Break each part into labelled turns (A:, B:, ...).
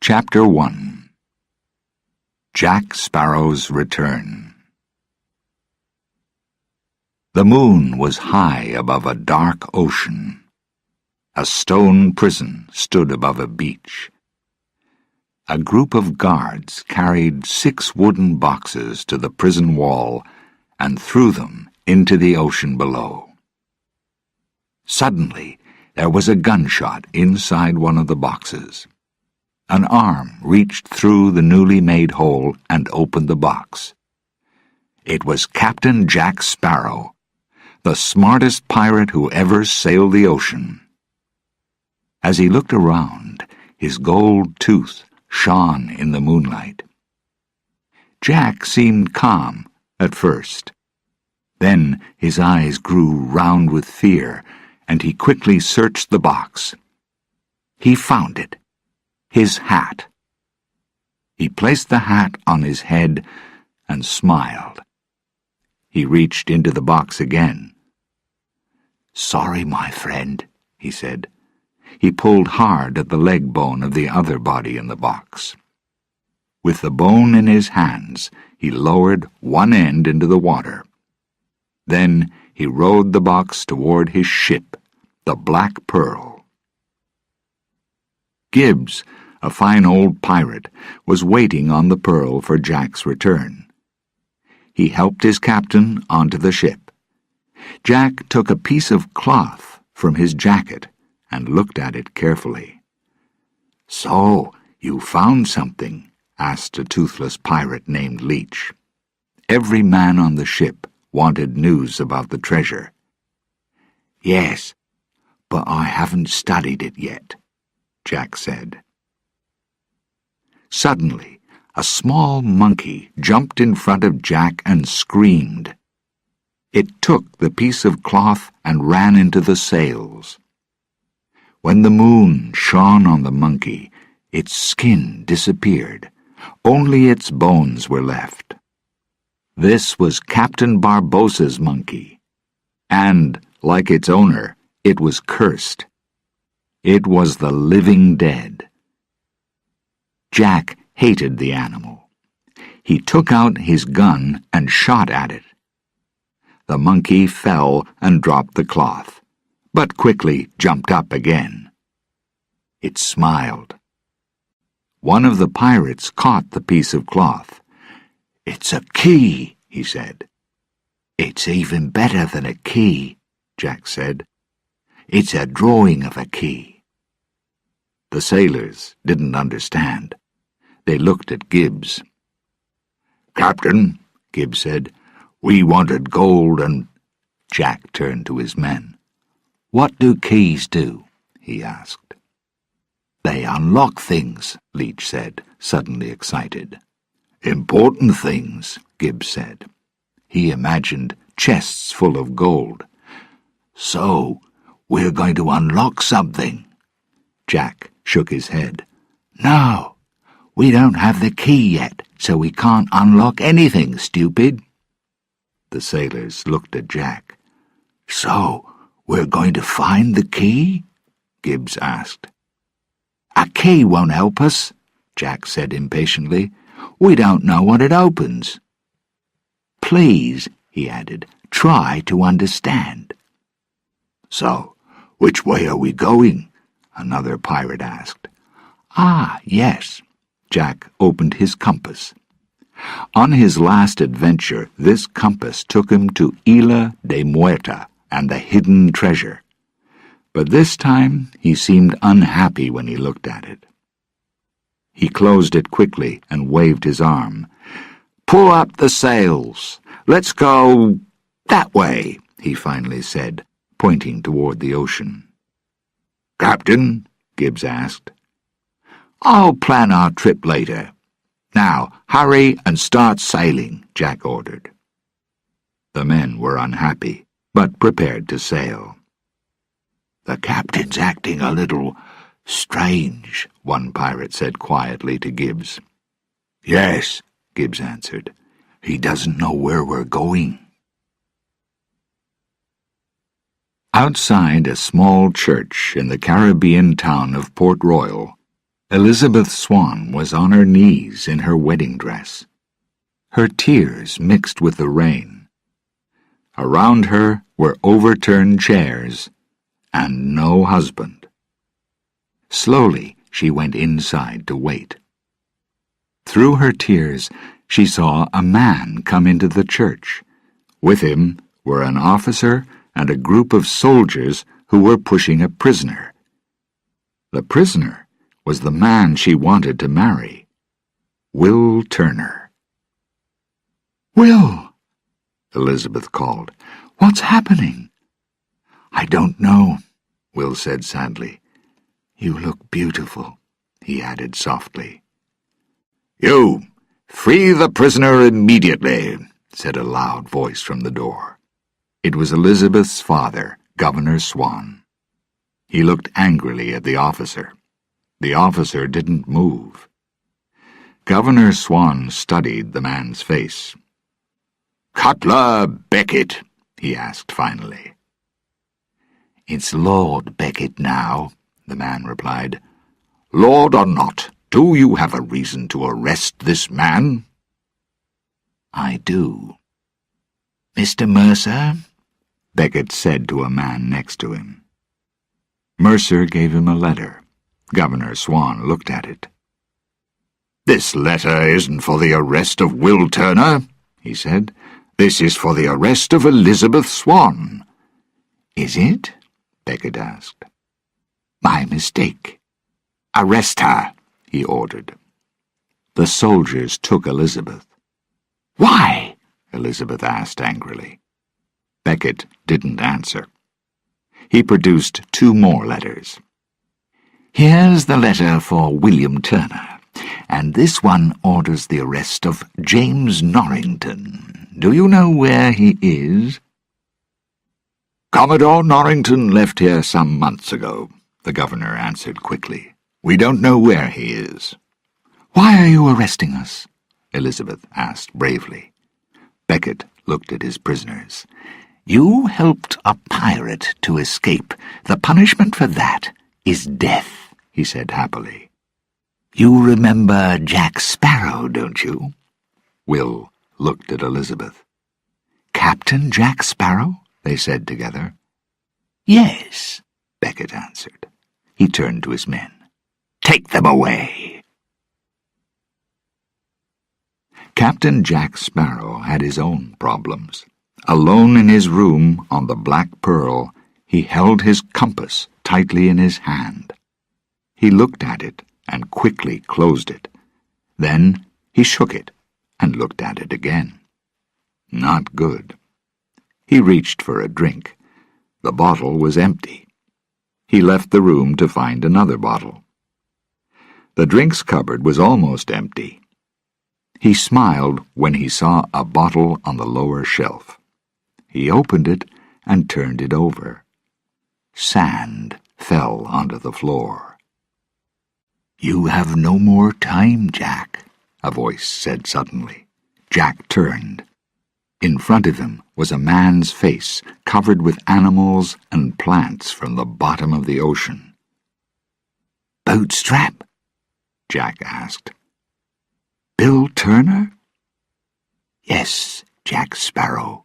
A: Chapter 1. Jack Sparrow's Return. The moon was high above a dark ocean. A stone prison stood above a beach. A group of guards carried 6 wooden boxes to the prison wall and threw them into the ocean below. Suddenly, there was a gunshot inside one of the boxes. An arm reached through the newly made hole and opened the box. It was Captain Jack Sparrow, the smartest pirate who ever sailed the ocean. As he looked around, his gold tooth shone in the moonlight. Jack seemed calm at first. Then his eyes grew round with fear, and he quickly searched the box. He found it. His hat. He placed the hat on his head and smiled. He reached into the box again. "Sorry, my friend," he said. He pulled hard at the leg bone of the other body in the box. With the bone in his hands, he lowered one end into the water. Then he rowed the box toward his ship, the Black Pearl. Gibbs, a fine old pirate, was waiting on the Pearl for Jack's return. He helped his captain onto the ship. Jack took a piece of cloth from his jacket and looked at it carefully. "So, you found something?" asked a toothless pirate named Leech. Every man on the ship wanted news about the treasure. "Yes, but I haven't studied it yet," Jack said. Suddenly, a small monkey jumped in front of Jack and screamed. It took the piece of cloth and ran into the sails. When the moon shone on the monkey, its skin disappeared. Only its bones were left. This was Captain Barbossa's monkey, and, like its owner, it was cursed. It was the living dead. Jack hated the animal. He took out his gun and shot at it. The monkey fell and dropped the cloth, but quickly jumped up again. It smiled. One of the pirates caught the piece of cloth. "It's a key," he said. "It's even better than a key," Jack said. "It's a drawing of a key." The sailors didn't understand. They looked at Gibbs. "Captain," Gibbs said, "we wanted gold and—" Jack turned to his men. "What do keys do?" he asked. "They unlock things," Leech said, suddenly excited. "Important things," Gibbs said. He imagined chests full of gold. "So, we're going to unlock something." Jack shook his head. "No. We don't have the key yet, so we can't unlock anything, stupid." The sailors looked at Jack. "So, we're going to find the key?" Gibbs asked. "A key won't help us," Jack said impatiently. "We don't know what it opens." "Please," he added, "try to understand." "So, which way are we going?" another pirate asked. "Ah, yes." Jack opened his compass. On his last adventure, this compass took him to Isla de Muerta and the hidden treasure. But this time he seemed unhappy when he looked at it. He closed it quickly and waved his arm. "Pull up the sails. Let's go that way," he finally said, pointing toward the ocean. "Captain?" Gibbs asked. "I'll plan our trip later. Now, hurry and start sailing," Jack ordered. The men were unhappy, but prepared to sail. "The captain's acting a little strange," one pirate said quietly to Gibbs. "Yes," Gibbs answered. "He doesn't know where we're going." Outside a small church in the Caribbean town of Port Royal, Elizabeth Swann was on her knees in her wedding dress. Her tears mixed with the rain. Around her were overturned chairs and no husband. Slowly she went inside to wait. Through her tears she saw a man come into the church. With him were an officer and a group of soldiers who were pushing a prisoner. The prisoner was the man she wanted to marry, Will Turner. "Will," Elizabeth called, "what's happening?" "I don't know," Will said sadly. "You look beautiful," he added softly. "You, free the prisoner immediately," said a loud voice from the door. It was Elizabeth's father, Governor Swann. He looked angrily at the officer. The officer didn't move. Governor Swann studied the man's face. "Cutler Beckett?" he asked finally. "It's Lord Beckett now," the man replied. "Lord or not, do you have a reason to arrest this man?" "I do." "Mr. Mercer?" Beckett said to a man next to him. Mercer gave him a letter. Governor Swann looked at it. "This letter isn't for the arrest of Will Turner," he said. "This is for the arrest of Elizabeth Swann." "Is it?" Beckett asked. "My mistake." "Arrest her," he ordered. The soldiers took Elizabeth. "Why?" Elizabeth asked angrily. Beckett didn't answer. He produced 2 more letters. "Here's the letter for William Turner, and this one orders the arrest of James Norrington. Do you know where he is?" "Commodore Norrington left here some months ago," the governor answered quickly. "We don't know where he is." "Why are you arresting us?" Elizabeth asked bravely. Beckett looked at his prisoners. "You helped a pirate to escape. The punishment for that is death," he said happily. "You remember Jack Sparrow, don't you?" Will looked at Elizabeth. "Captain Jack Sparrow?" they said together. "Yes," Beckett answered. He turned to his men. "Take them away." Captain Jack Sparrow had his own problems. Alone in his room on the Black Pearl, he held his compass tightly in his hand. He looked at it and quickly closed it. Then he shook it and looked at it again. Not good. He reached for a drink. The bottle was empty. He left the room to find another bottle. The drinks cupboard was almost empty. He smiled when he saw a bottle on the lower shelf. He opened it and turned it over. Sand fell onto the floor. "You have no more time, Jack," a voice said suddenly. Jack turned. In front of him was a man's face covered with animals and plants from the bottom of the ocean. "Bootstrap?" Jack asked. "Bill Turner?" "Yes, Jack Sparrow.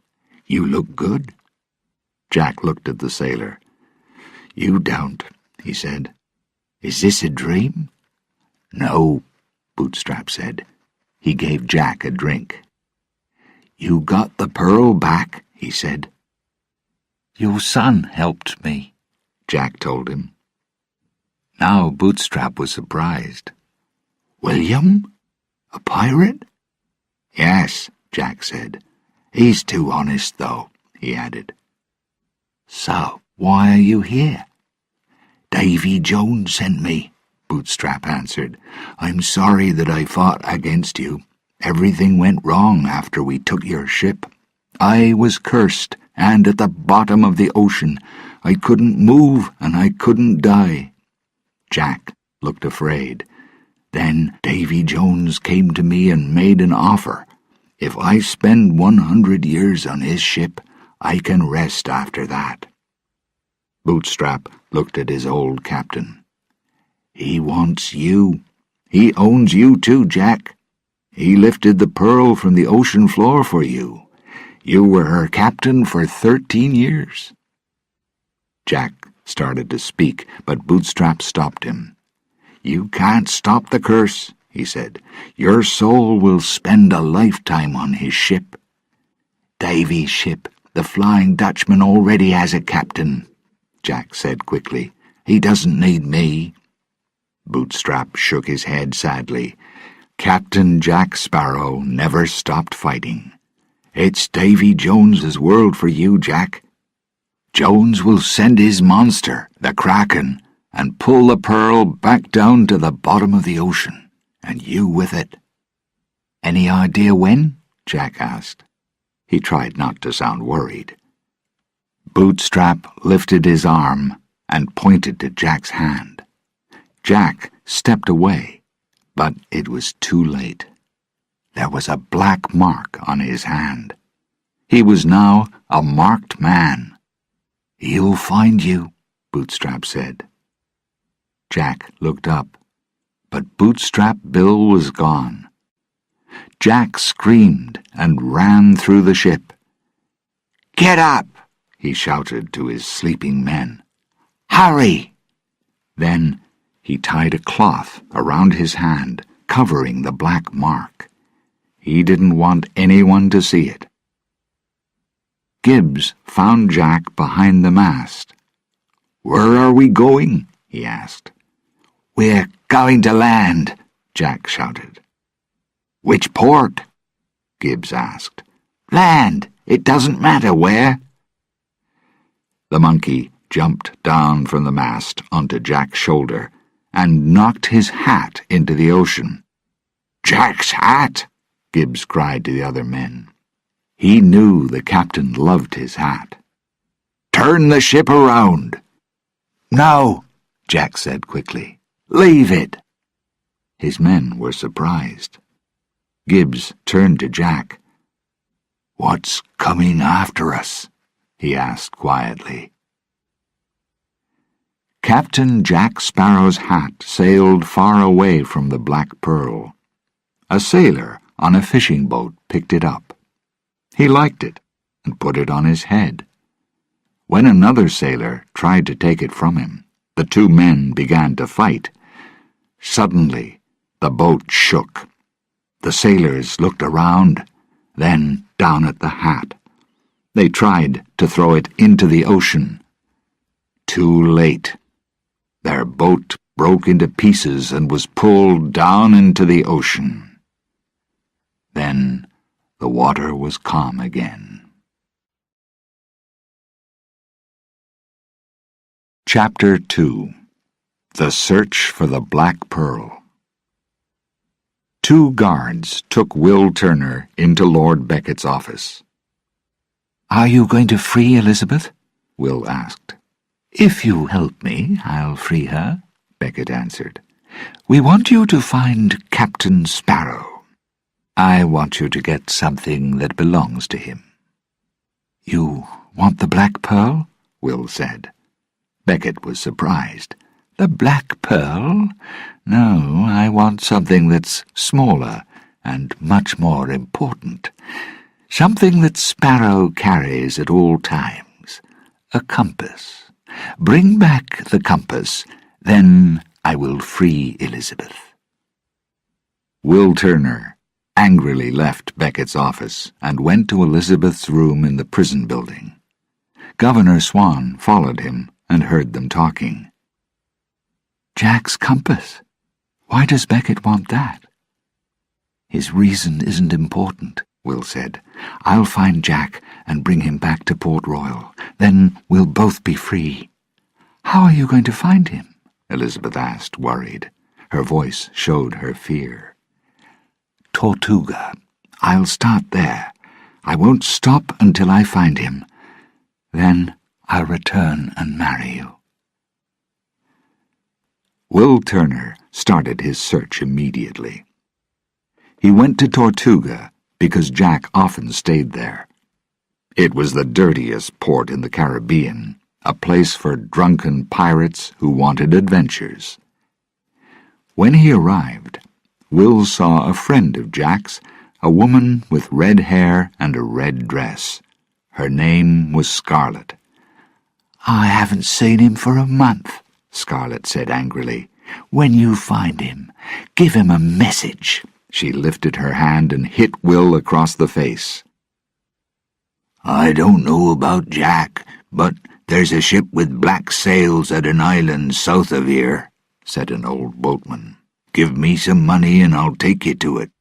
A: You look good." Jack looked at the sailor. "You don't," he said. "Is this a dream?" "No," Bootstrap said. He gave Jack a drink. "You got the pearl back," he said. "Your son helped me," Jack told him. Now Bootstrap was surprised. "William? A pirate?" "Yes," Jack said. "He's too honest, though," he added. "So, why are you here?" "Davy Jones sent me," Bootstrap answered. "I'm sorry that I fought against you. Everything went wrong after we took your ship. I was cursed, and at the bottom of the ocean. I couldn't move, and I couldn't die." Jack looked afraid. "Then Davy Jones came to me and made an offer. If I spend 100 years on his ship, I can rest after that." Bootstrap looked at his old captain. He wants you. He owns you too, Jack. He lifted the pearl from the ocean floor for you. You were her captain for 13 years. Jack started to speak, but Bootstrap stopped him. You can't stop the curse, he said. Your soul will spend a lifetime on his ship. Davy's ship, the Flying Dutchman, already has a captain, Jack said quickly. He doesn't need me. Bootstrap shook his head sadly. Captain Jack Sparrow never stopped fighting. It's Davy Jones's world for you, Jack. Jones will send his monster, the Kraken, and pull the pearl back down to the bottom of the ocean, and you with it. Any idea when? Jack asked. He tried not to sound worried. Bootstrap lifted his arm and pointed to Jack's hand. Jack stepped away, but it was too late. There was a black mark on his hand. He was now a marked man. He'll find you, Bootstrap said. Jack looked up, but Bootstrap Bill was gone. Jack screamed and ran through the ship. Get up, he shouted to his sleeping men. Hurry! Then he tied a cloth around his hand, covering the black mark. He didn't want anyone to see it. Gibbs found Jack behind the mast. Where are we going? He asked. We're going to land, Jack shouted. Which port? Gibbs asked. Land. It doesn't matter where. The monkey jumped down from the mast onto Jack's shoulder and knocked his hat into the ocean. Jack's hat! Gibbs cried to the other men. He knew the captain loved his hat. Turn the ship around. No, Jack said quickly. Leave it. His men were surprised. Gibbs turned to Jack. What's coming after us? He asked quietly. Captain Jack Sparrow's hat sailed far away from the Black Pearl. A sailor on a fishing boat picked it up. He liked it and put it on his head. When another sailor tried to take it from him, the two men began to fight. Suddenly, the boat shook. The sailors looked around, then down at the hat. They tried to throw it into the ocean. Too late. Their boat broke into pieces and was pulled down into the ocean. Then the water was calm again. Chapter 2. The Search for the Black Pearl. 2 guards took Will Turner into Lord Beckett's office. Are you going to free Elizabeth? Will asked. If you help me, I'll free her, Beckett answered. We want you to find Captain Sparrow. I want you to get something that belongs to him. You want the Black Pearl? Will said. Beckett was surprised. The Black Pearl? No, I want something that's smaller and much more important. Something that Sparrow carries at all times. A compass. Bring back the compass, then I will free Elizabeth. Will Turner angrily left Beckett's office and went to Elizabeth's room in the prison building. Governor Swan followed him and heard them talking. Jack's compass. Why does Beckett want that? His reason isn't important, Will said. I'll find Jack and bring him back to Port Royal. Then we'll both be free. How are you going to find him? Elizabeth asked, worried. Her voice showed her fear. Tortuga. I'll start there. I won't stop until I find him. Then I'll return and marry you. Will Turner started his search immediately. He went to Tortuga because Jack often stayed there. It was the dirtiest port in the Caribbean, a place for drunken pirates who wanted adventures. When he arrived, Will saw a friend of Jack's, a woman with red hair and a red dress. Her name was Scarlet. "I haven't seen him for a month," Scarlet said angrily. "When you find him, give him a message." She lifted her hand and hit Will across the face. "I don't know about Jack, but there's a ship with black sails at an island south of here," said an old boatman. "Give me some money and I'll take you to it."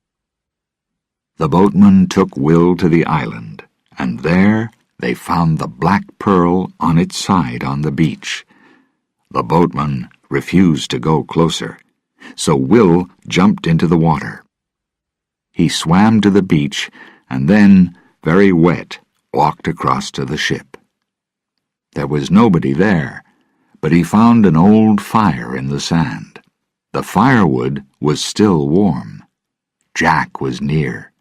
A: The boatman took Will to the island, and there they found the black pearl on its side on the beach. The boatman refused to go closer, so Will jumped into the water. He swam to the beach and then, very wet, walked across to the ship. There was nobody there, but he found an old fire in the sand. The firewood was still warm. Jack was near.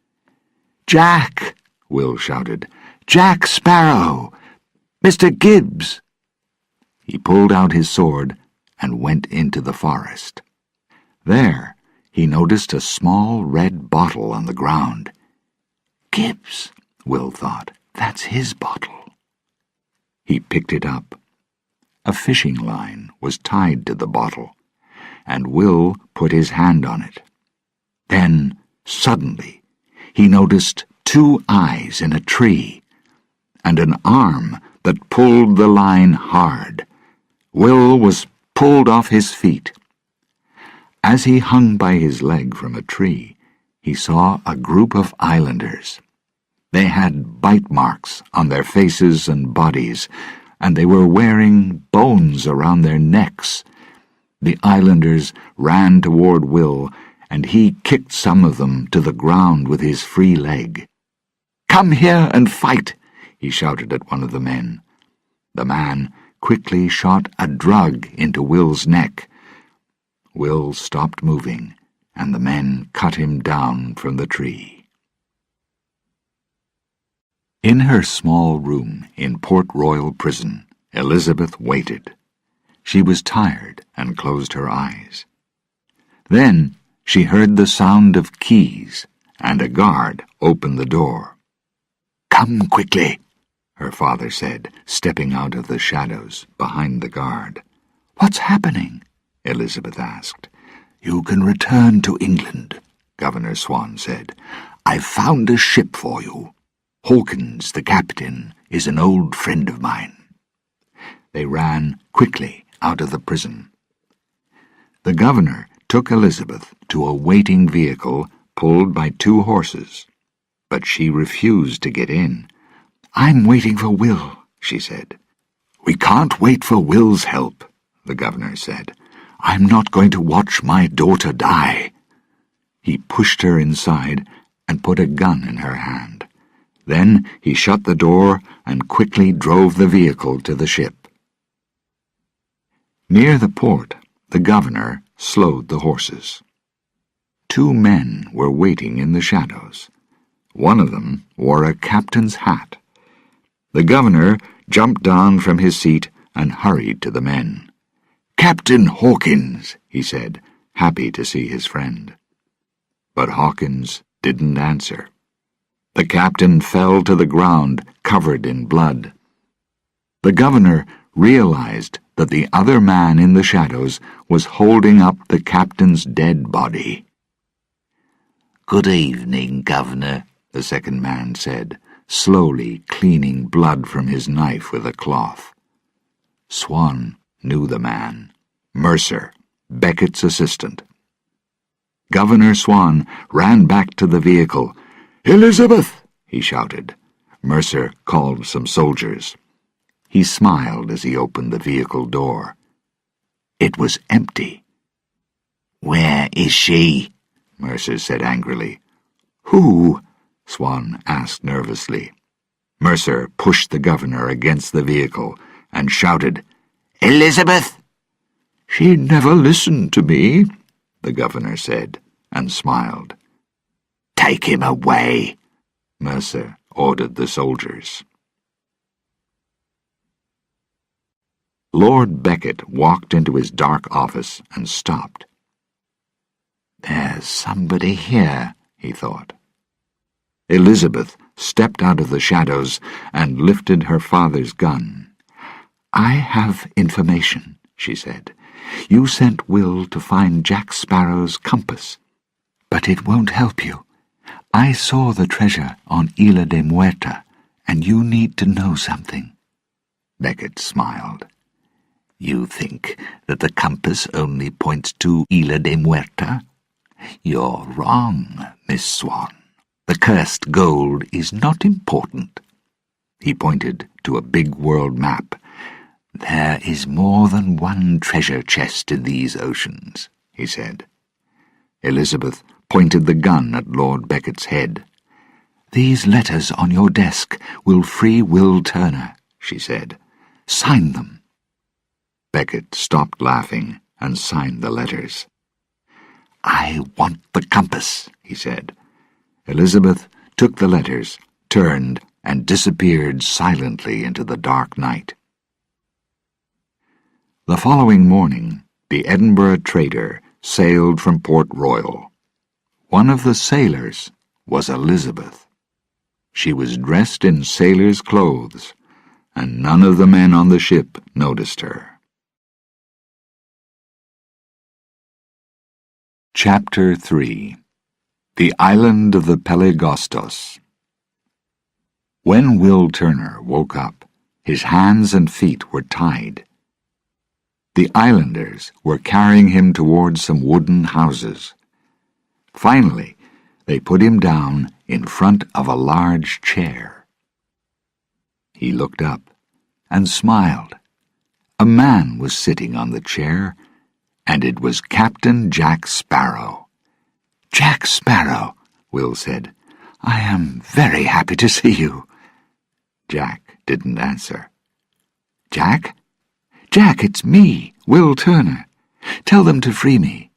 A: "Jack!" Will shouted. "Jack Sparrow! Mr. Gibbs!" He pulled out his sword and went into the forest. There he noticed a small red bottle on the ground. "Gibbs," Will thought. "That's his bottle." He picked it up. A fishing line was tied to the bottle, and Will put his hand on it. Then, suddenly, he noticed 2 eyes in a tree, and an arm that pulled the line hard. Will was pulled off his feet. As he hung by his leg from a tree, he saw a group of islanders. They had bite marks on their faces and bodies, and they were wearing bones around their necks. The islanders ran toward Will, and he kicked some of them to the ground with his free leg. "Come here and fight!" he shouted at one of the men. The man quickly shot a drug into Will's neck. Will stopped moving, and the men cut him down from the tree. In her small room in Port Royal Prison, Elizabeth waited. She was tired and closed her eyes. Then she heard the sound of keys, and a guard opened the door. "Come quickly," her father said, stepping out of the shadows behind the guard. "What's happening?" Elizabeth asked. "You can return to England," Governor Swan said. "I've found a ship for you. Hawkins, the captain, is an old friend of mine." They ran quickly out of the prison. The governor took Elizabeth to a waiting vehicle pulled by 2 horses, but she refused to get in. "I'm waiting for Will," she said. "We can't wait for Will's help," the governor said. "I'm not going to watch my daughter die." He pushed her inside and put a gun in her hand. Then he shut the door and quickly drove the vehicle to the ship. Near the port, the governor slowed the horses. 2 men were waiting in the shadows. One of them wore a captain's hat. The governor jumped down from his seat and hurried to the men. "Captain Hawkins," he said, happy to see his friend. But Hawkins didn't answer. The captain fell to the ground, covered in blood. The governor realized that the other man in the shadows was holding up the captain's dead body. "Good evening, Governor," the second man said, slowly cleaning blood from his knife with a cloth. Swan knew the man. Mercer, Beckett's assistant. Governor Swan ran back to the vehicle. "Elizabeth!" he shouted. Mercer called some soldiers. He smiled as he opened the vehicle door. It was empty. "Where is she?" Mercer said angrily. "Who?" Swan asked nervously. Mercer pushed the governor against the vehicle and shouted, "Elizabeth!" "She never listened to me," the governor said, and smiled. "Take him away," Mercer ordered the soldiers. Lord Beckett walked into his dark office and stopped. There's somebody here, he thought. Elizabeth stepped out of the shadows and lifted her father's gun. I have information, she said. You sent Will to find Jack Sparrow's compass. But it won't help you. I saw the treasure on Isla de Muerta, and you need to know something. Beckett smiled. You think that the compass only points to Isla de Muerta? You're wrong, Miss Swan. The cursed gold is not important. He pointed to a big world map. There is more than one treasure chest in these oceans, he said. Elizabeth pointed the gun at Lord Beckett's head. These letters on your desk will free Will Turner, she said. Sign them. Beckett stopped laughing and signed the letters. I want the compass, he said. Elizabeth took the letters, turned, and disappeared silently into the dark night. The following morning, the Edinburgh trader sailed from Port Royal. One of the sailors was Elizabeth. She was dressed in sailor's clothes, and none of the men on the ship noticed her. Chapter 3. The Island of the Pelagostos. When Will Turner woke up, his hands and feet were tied. The islanders were carrying him towards some wooden houses. Finally, they put him down in front of a large chair. He looked up and smiled. A man was sitting on the chair, and it was Captain Jack Sparrow. Jack Sparrow, Will said. I am very happy to see you. Jack didn't answer. Jack? Jack, it's me, Will Turner. Tell them to free me.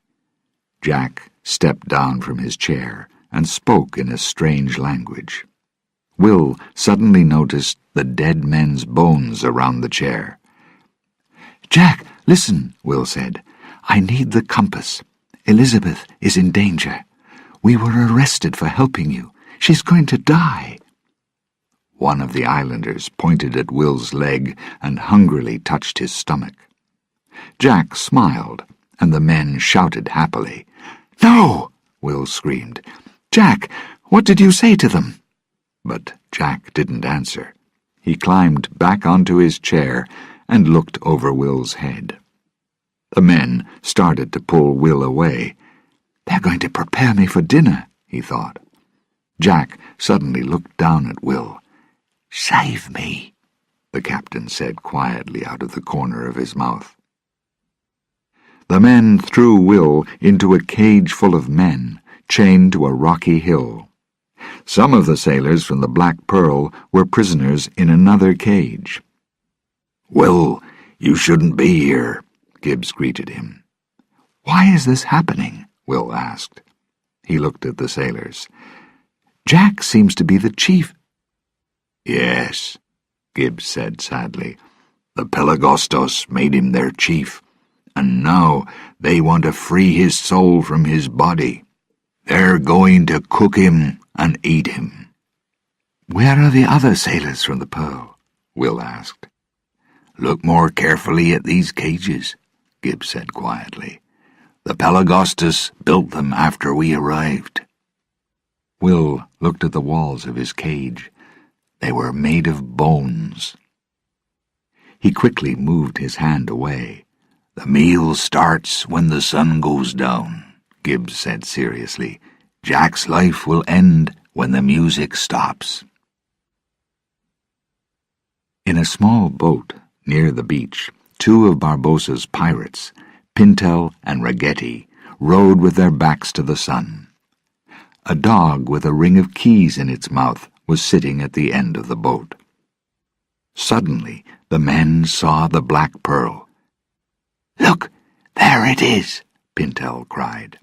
A: Jack stepped down from his chair and spoke in a strange language. Will suddenly noticed the dead men's bones around the chair. Jack, listen, Will said. I need the compass. Elizabeth is in danger. We were arrested for helping you. She's going to die. One of the islanders pointed at Will's leg and hungrily touched his stomach. Jack smiled, and the men shouted happily. No! Will screamed. Jack, what did you say to them? But Jack didn't answer. He climbed back onto his chair and looked over Will's head. The men started to pull Will away. They're going to prepare me for dinner, he thought. Jack suddenly looked down at Will. Save me, the captain said quietly out of the corner of his mouth. The men threw Will into a cage full of men, chained to a rocky hill. Some of the sailors from the Black Pearl were prisoners in another cage. Will, you shouldn't be here, Gibbs greeted him. Why is this happening? Will asked. He looked at the sailors. Jack seems to be the chief. Yes, Gibbs said sadly. The Pelagostos made him their chief, and now they want to free his soul from his body. They're going to cook him and eat him. Where are the other sailors from the Pearl? Will asked. Look more carefully at these cages, Gibbs said quietly. The Pelagostos built them after we arrived. Will looked at the walls of his cage. They were made of bones. He quickly moved his hand away. The meal starts when the sun goes down, Gibbs said seriously. Jack's life will end when the music stops. In a small boat near the beach, two of Barbossa's pirates, Pintel and Ragetti, rowed with their backs to the sun. A dog with a ring of keys in its mouth was sitting at the end of the boat. Suddenly, the men saw the Black Pearl. Look, there it is, Pintel cried.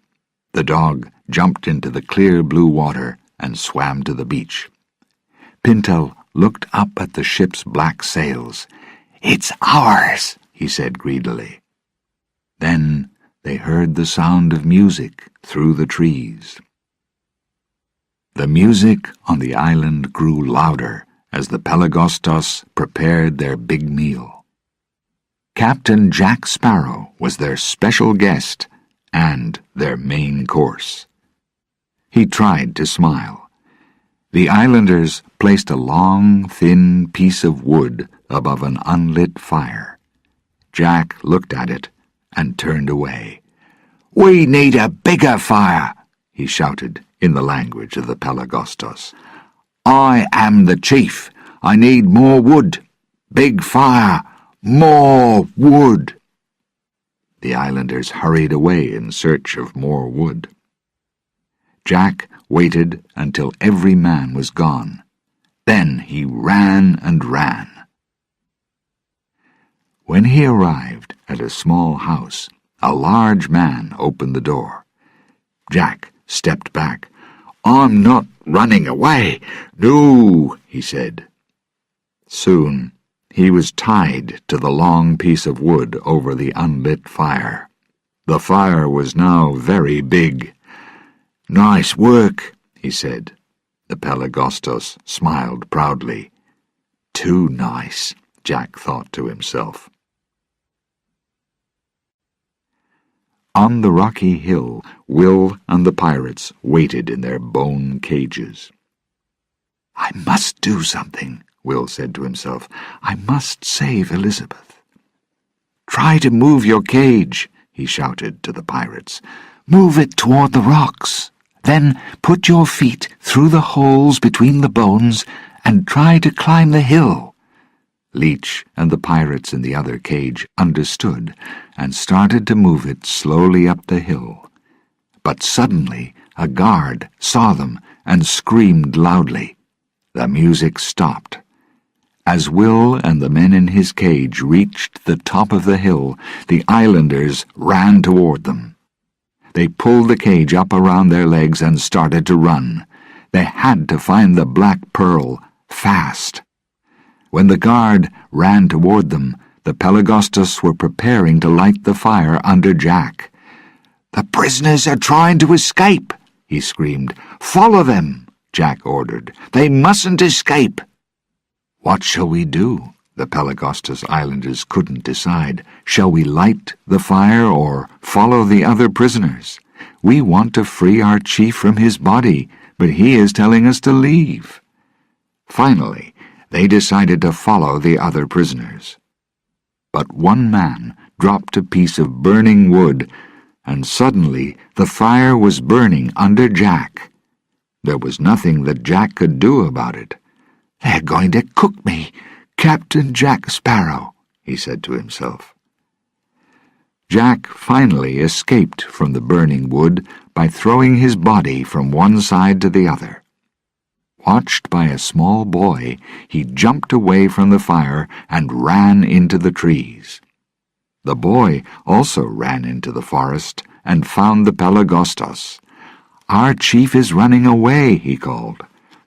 A: The dog jumped into the clear blue water and swam to the beach. Pintel looked up at the ship's black sails. It's ours, he said greedily. Then they heard the sound of music through the trees. The music on the island grew louder as the Pelagostos prepared their big meal. Captain Jack Sparrow was their special guest and their main course. He tried to smile. The islanders placed a long, thin piece of wood above an unlit fire. Jack looked at it and turned away. "We need a bigger fire," he shouted in the language of the Pelagostos. "I am the chief. I need more wood. Big fire. More wood." The islanders hurried away in search of more wood. Jack waited until every man was gone. Then he ran and ran. When he arrived at a small house, a large man opened the door. Jack stepped back. "I'm not running away. No," he said. Soon he was tied to the long piece of wood over the unlit fire. The fire was now very big. "Nice work," he said. The Pelagostos smiled proudly. Too nice, Jack thought to himself. On the rocky hill, Will and the pirates waited in their bone cages. "I must do something," Will said to himself. "I must save Elizabeth." "Try to move your cage," he shouted to the pirates. "Move it toward the rocks. Then put your feet through the holes between the bones and try to climb the hill." Leech and the pirates in the other cage understood and started to move it slowly up the hill. But suddenly a guard saw them and screamed loudly. The music stopped. As Will and the men in his cage reached the top of the hill, the islanders ran toward them. They pulled the cage up around their legs and started to run. They had to find the black pearl fast. When the guard ran toward them, the Pelagostos were preparing to light the fire under Jack. "The prisoners are trying to escape," he screamed. "Follow them," Jack ordered. "They mustn't escape." "What shall we do?" The Pelagostos islanders couldn't decide. "Shall we light the fire or follow the other prisoners? We want to free our chief from his body, but he is telling us to leave." Finally, they decided to follow the other prisoners. But one man dropped a piece of burning wood, and suddenly the fire was burning under Jack. There was nothing that Jack could do about it. "They're going to cook me, Captain Jack Sparrow," he said to himself. Jack finally escaped from the burning wood by throwing his body from one side to the other. Watched by a small boy, he jumped away from the fire and ran into the trees. The boy also ran into the forest and found the Pelagostos. "Our chief is running away," he called.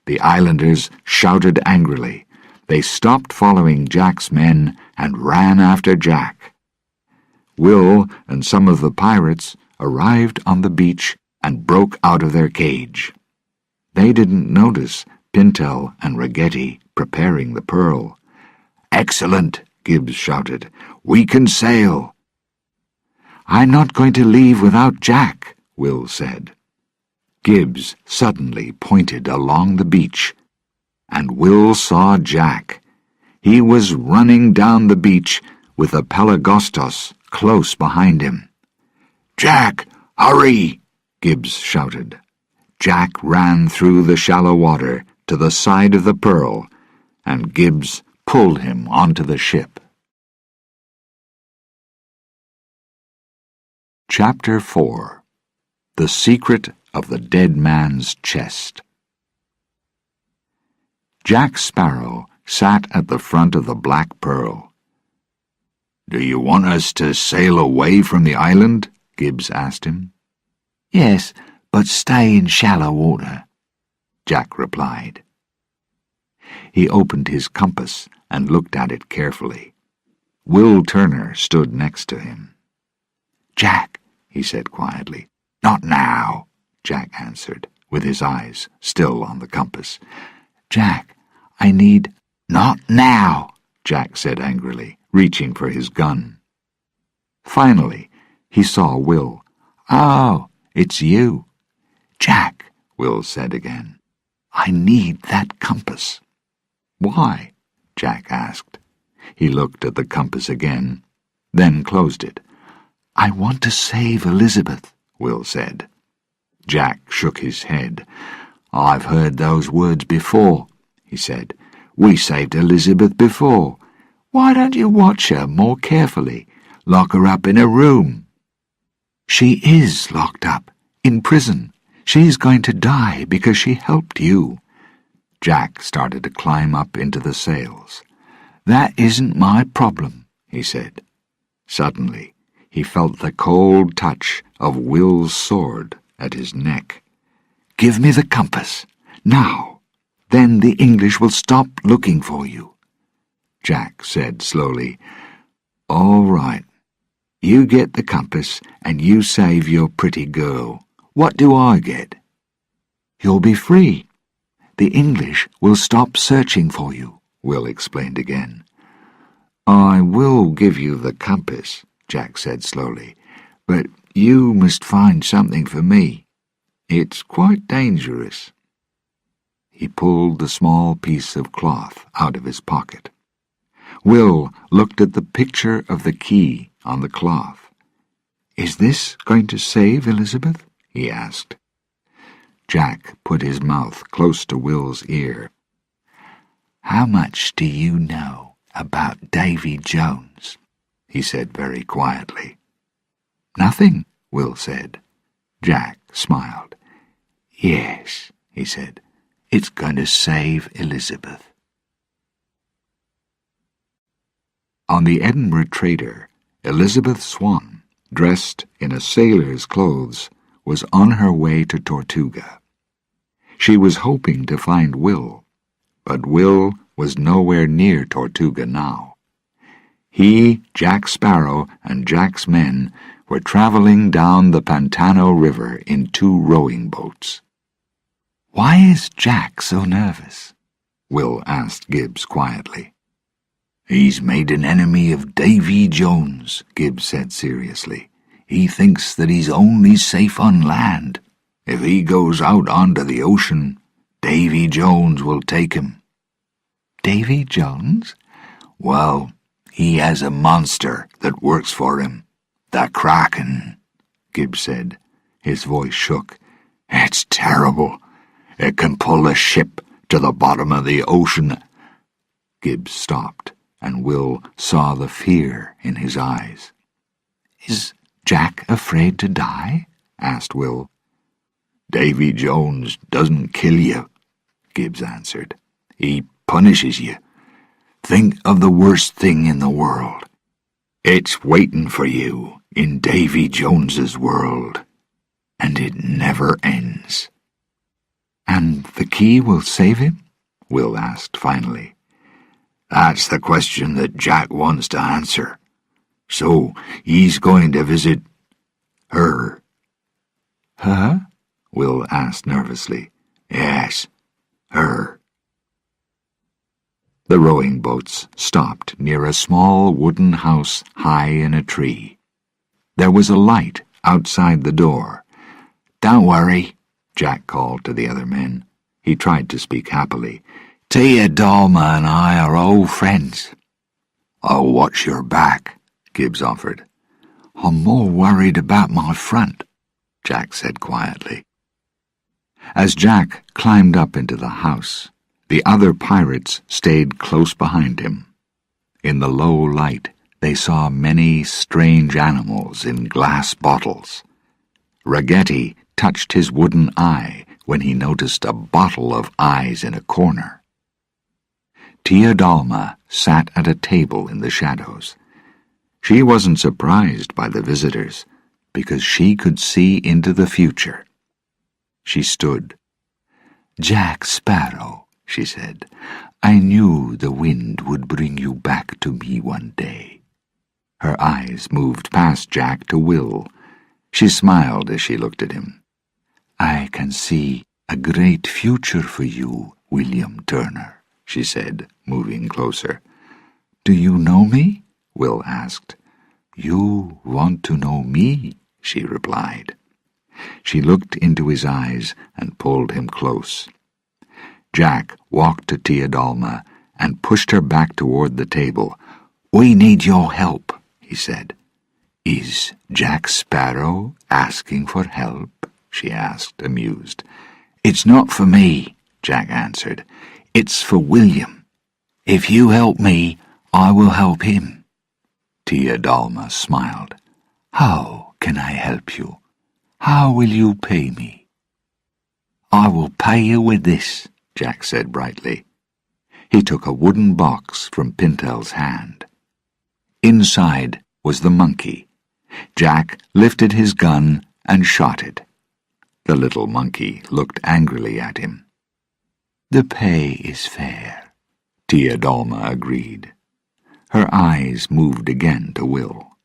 A: The islanders shouted angrily. They stopped following Jack's men and ran after Jack. Will and some of the pirates arrived on the beach and broke out of their cage. They didn't notice Pintel and Ragetti preparing the pearl. "Excellent," Gibbs shouted. "We can sail." "I'm not going to leave without Jack," Will said. Gibbs suddenly pointed along the beach, and Will saw Jack. He was running down the beach with the Pelagostos close behind him. "Jack, hurry!" Gibbs shouted. Jack ran through the shallow water to the side of the pearl, and Gibbs pulled him onto the ship. Chapter 4. The Secret of the Dead Man's Chest. Jack Sparrow sat at the front of the Black Pearl. "Do you want us to sail away from the island?" Gibbs asked him. "Yes, but stay in shallow water," Jack replied. He opened his compass and looked at it carefully. Will Turner stood next to him. "Jack, he said quietly. "Not now," Jack answered, with his eyes still on the compass. "Jack, I need—" "Not now," Jack said angrily, reaching for his gun. Finally, he saw Will. "Oh, it's you." "Jack," Will said again, "I need that compass." "Why?" Jack asked. He looked at the compass again, then closed it. "I want to save Elizabeth," Will said. Jack shook his head. "I've heard those words before," he said. "We saved Elizabeth before. Why don't you watch her more carefully? Lock her up in a room." "She is locked up, in prison. She's going to die because she helped you." Jack started to climb up into the sails. "That isn't my problem," he said. Suddenly, he felt the cold touch of Will's sword at his neck. "Give me the compass, now. Then the English will stop looking for you." Jack said slowly, "All right. You get the compass and you save your pretty girl. What do I get?" "You'll be free. The English will stop searching for you," Will explained again. "I will give you the compass," Jack said slowly, "but you must find something for me. It's quite dangerous." He pulled the small piece of cloth out of his pocket. Will looked at the picture of the key on the cloth. "Is this going to save Elizabeth?" he asked. Jack put his mouth close to Will's ear. "How much do you know about Davy Jones?" he said very quietly. "Nothing," Will said. Jack smiled. "Yes," he said, "it's going to save Elizabeth." On the Edinburgh Trader, Elizabeth Swan, dressed in a sailor's clothes, was on her way to Tortuga. She was hoping to find Will, but Will was nowhere near Tortuga now. He, Jack Sparrow, and Jack's men were traveling down the Pantano River in 2 rowing boats. "Why is Jack so nervous?" Will asked Gibbs quietly. "He's made an enemy of Davy Jones," Gibbs said seriously. "He thinks that he's only safe on land. If he goes out onto the ocean, Davy Jones will take him." "Davy Jones?" "Well, he has a monster that works for him. The Kraken," Gibbs said. His voice shook. "It's terrible. It can pull a ship to the bottom of the ocean." Gibbs stopped, and Will saw the fear in his eyes. "Is Jack afraid to die?" asked Will. "Davy Jones doesn't kill you," Gibbs answered. "He punishes you. Think of the worst thing in the world. It's waiting for you in Davy Jones's world, and it never ends." "And the key will save him?" Will asked finally. "That's the question that Jack wants to answer. So he's going to visit her." "Her?" Will asked nervously. "Yes, her." The rowing boats stopped near a small wooden house high in a tree. There was a light outside the door. "Don't worry," Jack called to the other men. He tried to speak happily. "Tia Dalma and I are old friends." "I'll watch your back," Gibbs offered. "I'm more worried about my front," Jack said quietly. As Jack climbed up into the house, the other pirates stayed close behind him. In the low light, they saw many strange animals in glass bottles. Ragetti touched his wooden eye when he noticed a bottle of eyes in a corner. Tia Dalma sat at a table in the shadows. She wasn't surprised by the visitors, because she could see into the future. She stood. "Jack Sparrow," she said, "I knew the wind would bring you back to me one day." Her eyes moved past Jack to Will. She smiled as she looked at him. "I can see a great future for you, William Turner," she said, moving closer. "Do you know me?" Will asked. "You want to know me," she replied. She looked into his eyes and pulled him close. Jack walked to Tia Dalma and pushed her back toward the table. "We need your help," he said. "Is Jack Sparrow asking for help?" she asked, amused. "It's not for me," Jack answered. "It's for William. If you help me, I will help him." Tia Dalma smiled. "How can I help you? How will you pay me?" "I will pay you with this," Jack said brightly. He took a wooden box from Pintel's hand. Inside was the monkey. Jack lifted his gun and shot it. The little monkey looked angrily at him. "The pay is fair," Tia Dalma agreed. Her eyes moved again to Will.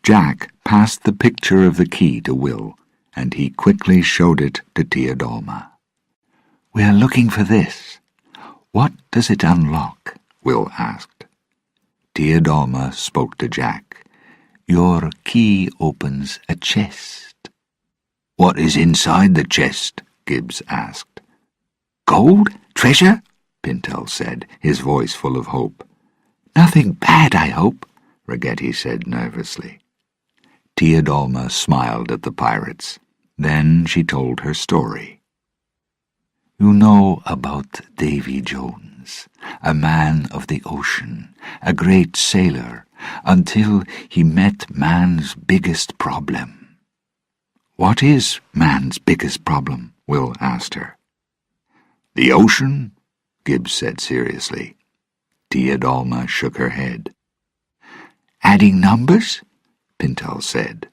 A: Jack passed the picture of the key to Will, and he quickly showed it to Tia Dalma. "We are looking for this. What does it unlock?" Will asked. Tia Dalma spoke to Jack. "Your key opens a chest." "What is inside the chest?" Gibbs asked. "Gold? Treasure?" Pintel said, his voice full of hope. "Nothing bad, I hope," Ragetti said nervously. Tia Dalma smiled at the pirates. Then she told her story. "You know about Davy Jones, a man of the ocean, a great sailor, until he met man's biggest problem." "What is man's biggest problem?" Will asked her. "The ocean," Gibbs said seriously. Tia Dalma shook her head. "Adding numbers?" Pintel said.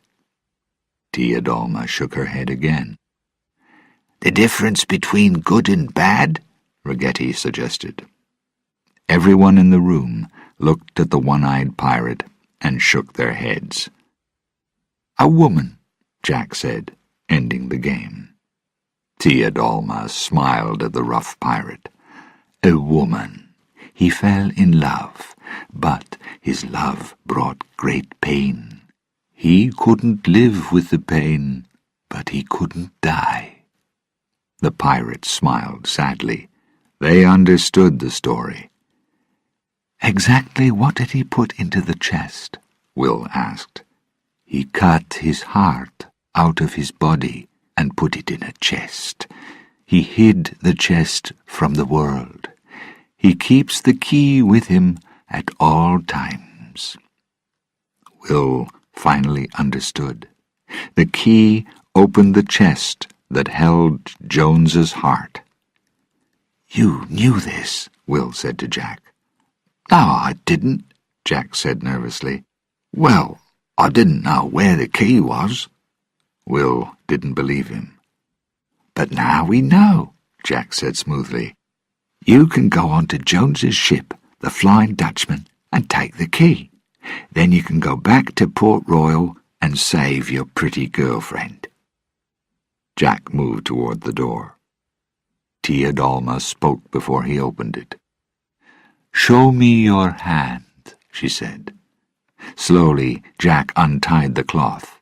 A: Tia Dalma shook her head again. "The difference between good and bad?" Ragetti suggested. Everyone in the room looked at the one-eyed pirate and shook their heads. "A woman," Jack said, ending the game. Tia Dalma smiled at the rough pirate. "A woman. He fell in love, but his love brought great pain. He couldn't live with the pain, but he couldn't die." The pirates smiled sadly. They understood the story. "Exactly what did he put into the chest?" Will asked. "He cut his heart out of his body and put it in a chest. He hid the chest from the world. He keeps the key with him at all times." Will finally understood. The key opened the chest that held Jones's heart. "You knew this," Will said to Jack. "No, I didn't," Jack said nervously. "Well, I didn't know where the key was." Will didn't believe him. "But now we know," Jack said smoothly. "You can go on to Jones's ship, the Flying Dutchman, and take the key. Then you can go back to Port Royal and save your pretty girlfriend." Jack moved toward the door. Tia Dalma spoke before he opened it. "Show me your hand," she said. Slowly, Jack untied the cloth.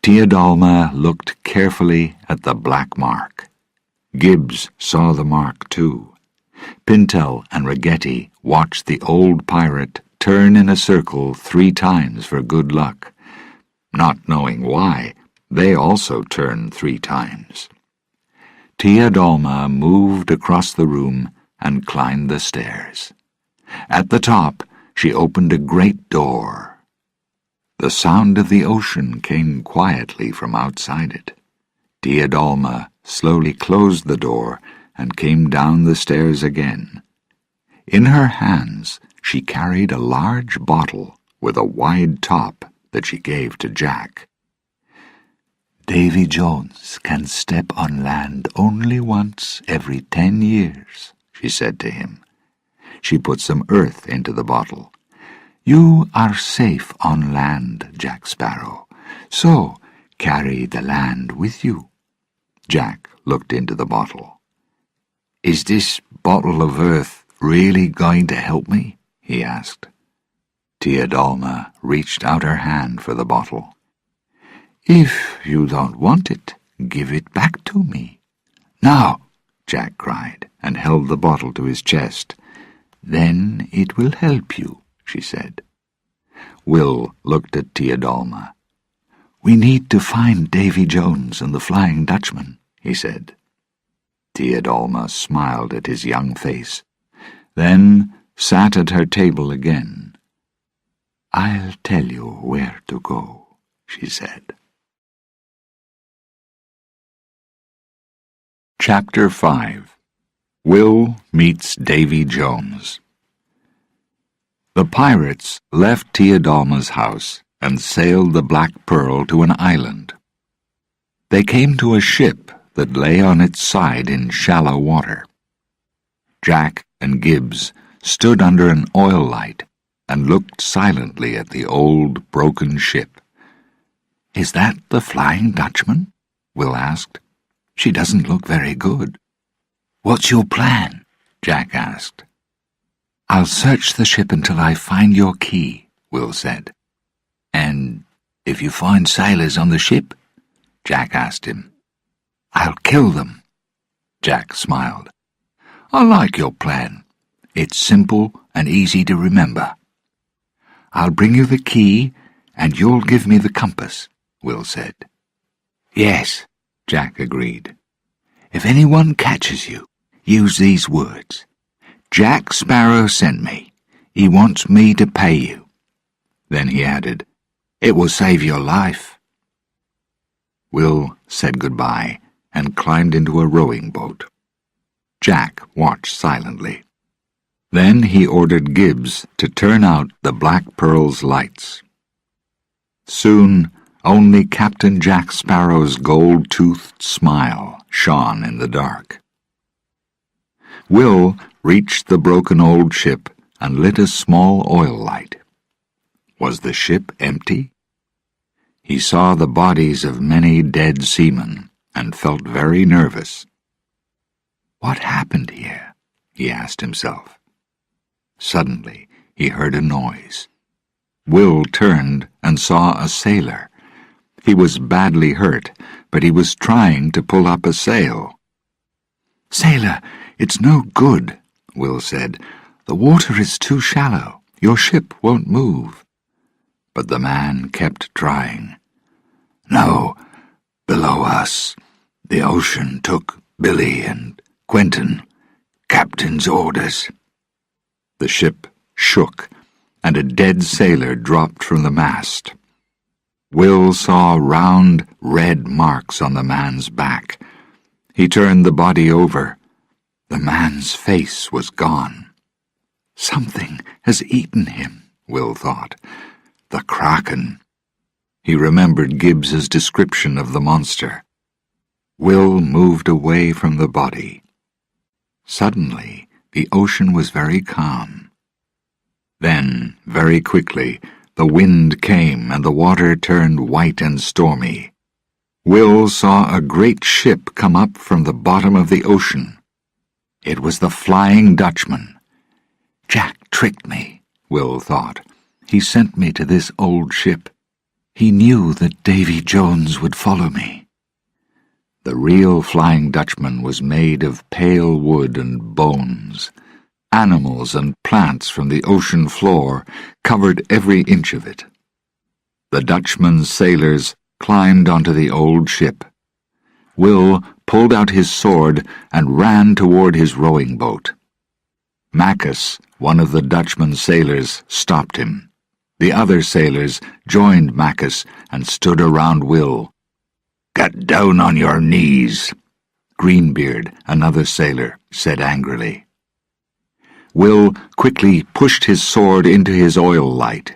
A: Tia Dalma looked carefully at the black mark. Gibbs saw the mark too. Pintel and Ragetti watched the old pirate turn in a circle 3 times for good luck. Not knowing why, they also turned 3 times. Tia Dalma moved across the room and climbed the stairs. At the top, she opened a great door. The sound of the ocean came quietly from outside it. Tia Dalma slowly closed the door and came down the stairs again. In her hands, she carried a large bottle with a wide top that she gave to Jack. "Davy Jones can step on land only once every 10 years, she said to him. She put some earth into the bottle. "You are safe on land, Jack Sparrow, so carry the land with you. Jack looked into the bottle. Is this bottle of earth really going to help me? He asked. Teodalma reached out her hand for the bottle. If you don't want it, give it back to me. Now, Jack cried, and held the bottle to his chest. Then it will help you, she said. Will looked at Teodalma. We need to find Davy Jones and the Flying Dutchman, he said. Teodalma smiled at his young face, then sat at her table again. I'll tell you where to go, she said. Chapter 5. Will Meets Davy Jones. The pirates left Teodalma's house and sailed the Black Pearl to an island. They came to a ship that lay on its side in shallow water. Jack and Gibbs stood under an oil light and looked silently at the old, broken ship. Is that the Flying Dutchman? Will asked. She doesn't look very good. What's your plan? Jack asked. I'll search the ship until I find your key, Will said. And if you find sailors on the ship? Jack asked him. I'll kill them. Jack smiled. I like your plan. It's simple and easy to remember. I'll bring you the key, and you'll give me the compass, Will said. Yes, Jack agreed. If anyone catches you, use these words. Jack Sparrow sent me. He wants me to pay you. Then he added, It will save your life. Will said goodbye and climbed into a rowing boat. Jack watched silently. Then he ordered Gibbs to turn out the Black Pearl's lights. Soon, only Captain Jack Sparrow's gold-toothed smile shone in the dark. Will reached the broken old ship and lit a small oil light. Was the ship empty? He saw the bodies of many dead seamen and felt very nervous. What happened here? He asked himself. Suddenly, he heard a noise. Will turned and saw a sailor. He was badly hurt, but he was trying to pull up a sail. Sailor, it's no good, Will said. The water is too shallow. Your ship won't move. But the man kept trying. No, below us, the ocean took Billy and Quentin, captain's orders. The ship shook, and a dead sailor dropped from the mast. Will saw round, red marks on the man's back. He turned the body over. The man's face was gone. Something has eaten him, Will thought. The Kraken. He remembered Gibbs's description of the monster. Will moved away from the body. Suddenly, the ocean was very calm. Then, very quickly, the wind came and the water turned white and stormy. Will saw a great ship come up from the bottom of the ocean. It was the Flying Dutchman. Jack tricked me, Will thought. He sent me to this old ship. He knew that Davy Jones would follow me. The real Flying Dutchman was made of pale wood and bones. Animals and plants from the ocean floor covered every inch of it. The Dutchman's sailors climbed onto the old ship. Will pulled out his sword and ran toward his rowing boat. Macus, one of the Dutchman's sailors, stopped him. The other sailors joined Macus and stood around Will. "Get down on your knees," Greenbeard, another sailor, said angrily. Will quickly pushed his sword into his oil light.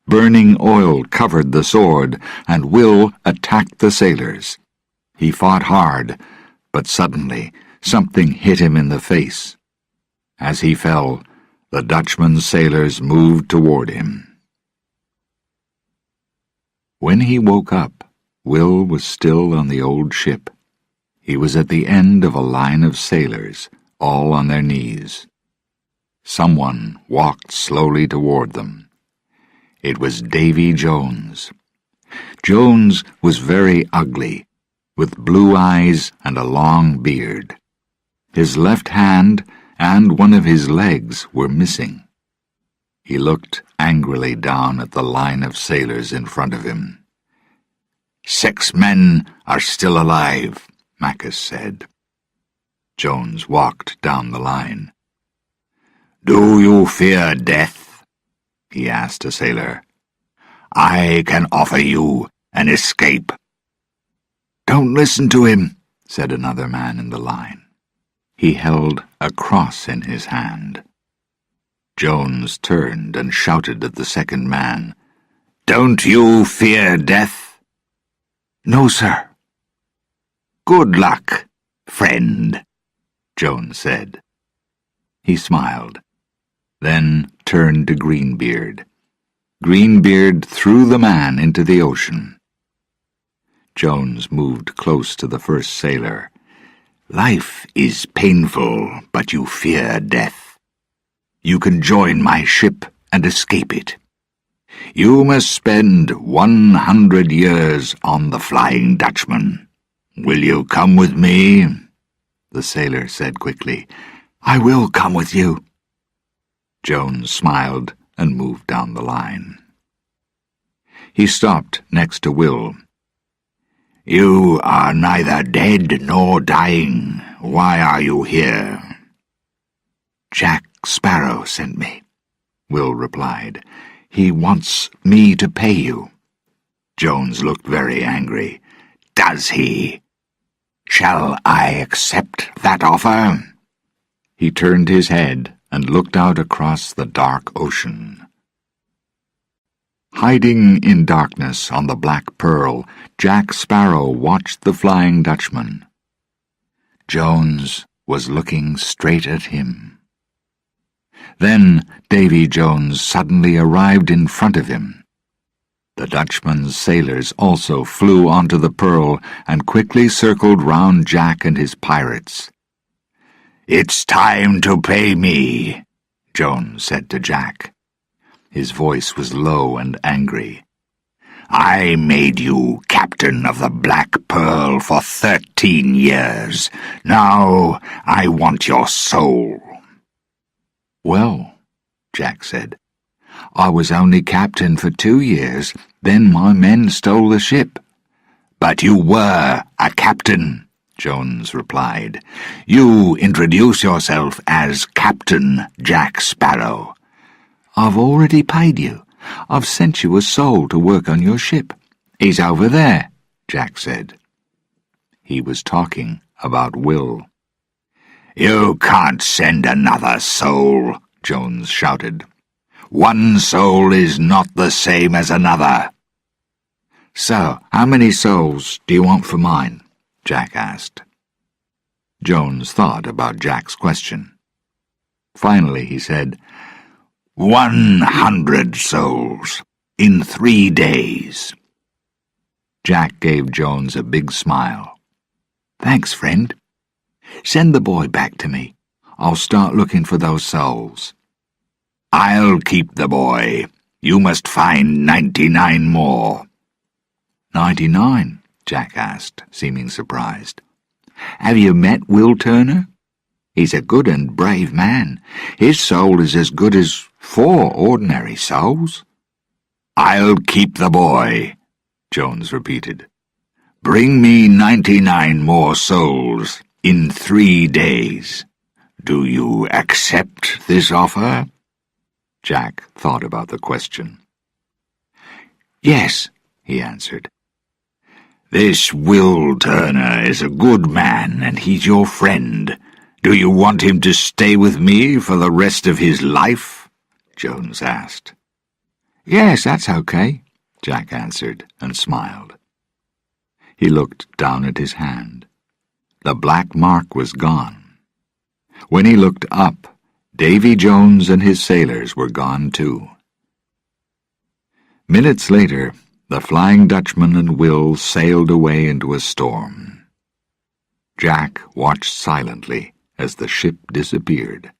A: Burning oil covered the sword, and Will attacked the sailors. He fought hard, but suddenly something hit him in the face. As he fell, the Dutchman's sailors moved toward him. When he woke up, Will was still on the old ship. He was at the end of a line of sailors, all on their knees. Someone walked slowly toward them. It was Davy Jones. Jones was very ugly, with blue eyes and a long beard. His left hand and one of his legs were missing. He looked angrily down at the line of sailors in front of him. "6 men are still alive," Mackes said. Jones walked down the line. "Do you fear death?" he asked a sailor. "I can offer you an escape." "Don't listen to him," said another man in the line. He held a cross in his hand. Jones turned and shouted at the second man, "Don't you fear death?" "No, sir." "Good luck, friend," Jones said. He smiled, then turned to Greenbeard. Greenbeard threw the man into the ocean. Jones moved close to the first sailor. "Life is painful, but you fear death. You can join my ship and escape it. You must spend 100 years on the Flying Dutchman. Will you come with me?" The sailor said quickly, "I will come with you." Jones smiled and moved down the line. He stopped next to Will. "You are neither dead nor dying. Why are you here?" "Jack Sparrow sent me," Will replied. "He wants me to pay you." Jones looked very angry. "Does he? Shall I accept that offer?" He turned his head and looked out across the dark ocean. Hiding in darkness on the Black Pearl, Jack Sparrow watched the Flying Dutchman. Jones was looking straight at him. Then Davy Jones suddenly arrived in front of him. The Dutchman's sailors also flew onto the Pearl and quickly circled round Jack and his pirates. "It's time to pay me," Jones said to Jack. His voice was low and angry. "I made you captain of the Black Pearl for 13 years. Now I want your soul." "Well," Jack said, "I was only captain for 2 years, then my men stole the ship." "But you were a captain," Jones replied. "You introduce yourself as Captain Jack Sparrow." "I've already paid you. I've sent you a soul to work on your ship. He's over there," Jack said. He was talking about Will. "You can't send another soul," Jones shouted. "One soul is not the same as another." "So, how many souls do you want for mine?" Jack asked. Jones thought about Jack's question. Finally he said, 100 souls, in 3 days. Jack gave Jones a big smile. "Thanks, friend. Send the boy back to me. I'll start looking for those souls." "I'll keep the boy. You must find 99 more." 99? Jack asked, seeming surprised. "Have you met Will Turner? He's a good and brave man. His soul is as good as 4 ordinary souls." "I'll keep the boy," Jones repeated. "Bring me 99 more souls in 3 days. Do you accept this offer?" Jack thought about the question. "Yes," he answered. "This Will Turner is a good man, and he's your friend. Do you want him to stay with me for the rest of his life?" Jones asked. "Yes, that's okay," Jack answered and smiled. He looked down at his hand. The black mark was gone. When he looked up, Davy Jones and his sailors were gone too. Minutes later, The Flying Dutchman and Will sailed away into a storm. Jack watched silently as the ship disappeared.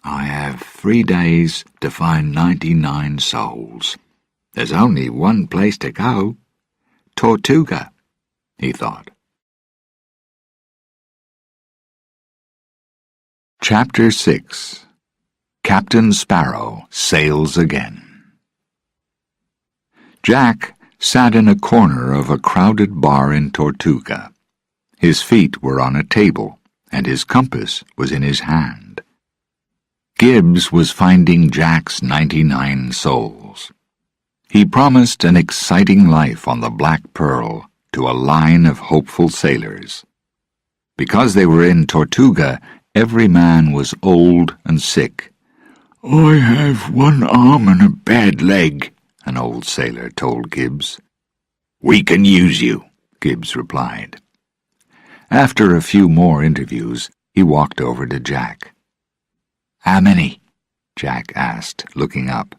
A: "I have 3 days to find 99 souls. There's only one place to go. Tortuga," he thought. Chapter 6. Captain Sparrow Sails Again. Jack sat in a corner of a crowded bar in Tortuga. His feet were on a table, and his compass was in his hand. Gibbs was finding Jack's 99 souls. He promised an exciting life on the Black Pearl to a line of hopeful sailors. Because they were in Tortuga, every man was old and sick. "I have 1 arm and a bad leg," an old sailor told Gibbs. "We can use you," Gibbs replied. After a few more interviews, he walked over to Jack. "How many?" Jack asked, looking up.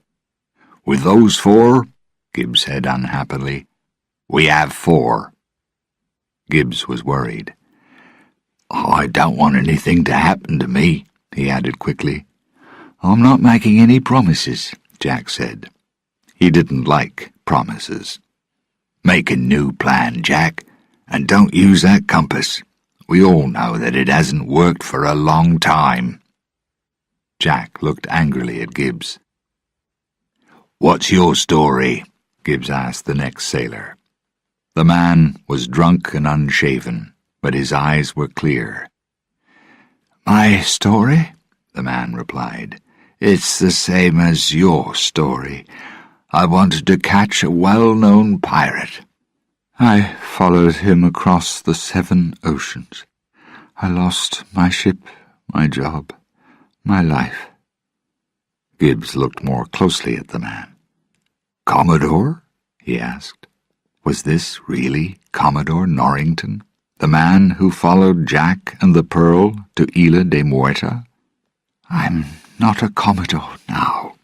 A: "With those 4, Gibbs said unhappily. "We have 4. Gibbs was worried. "I don't want anything to happen to me," he added quickly. "I'm not making any promises," Jack said. He didn't like promises. "Make a new plan, Jack, and don't use that compass. We all know that it hasn't worked for a long time." Jack looked angrily at Gibbs. "What's your story?" Gibbs asked the next sailor. The man was drunk and unshaven, but his eyes were clear. "My story?" the man replied. "It's the same as your story. I wanted to catch a well-known pirate. I followed him across the 7 oceans. I lost my ship, my job, my life." Gibbs looked more closely at the man. "Commodore?" he asked. Was this really Commodore Norrington, the man who followed Jack and the Pearl to Isla de Muerta? "I'm not a Commodore now,"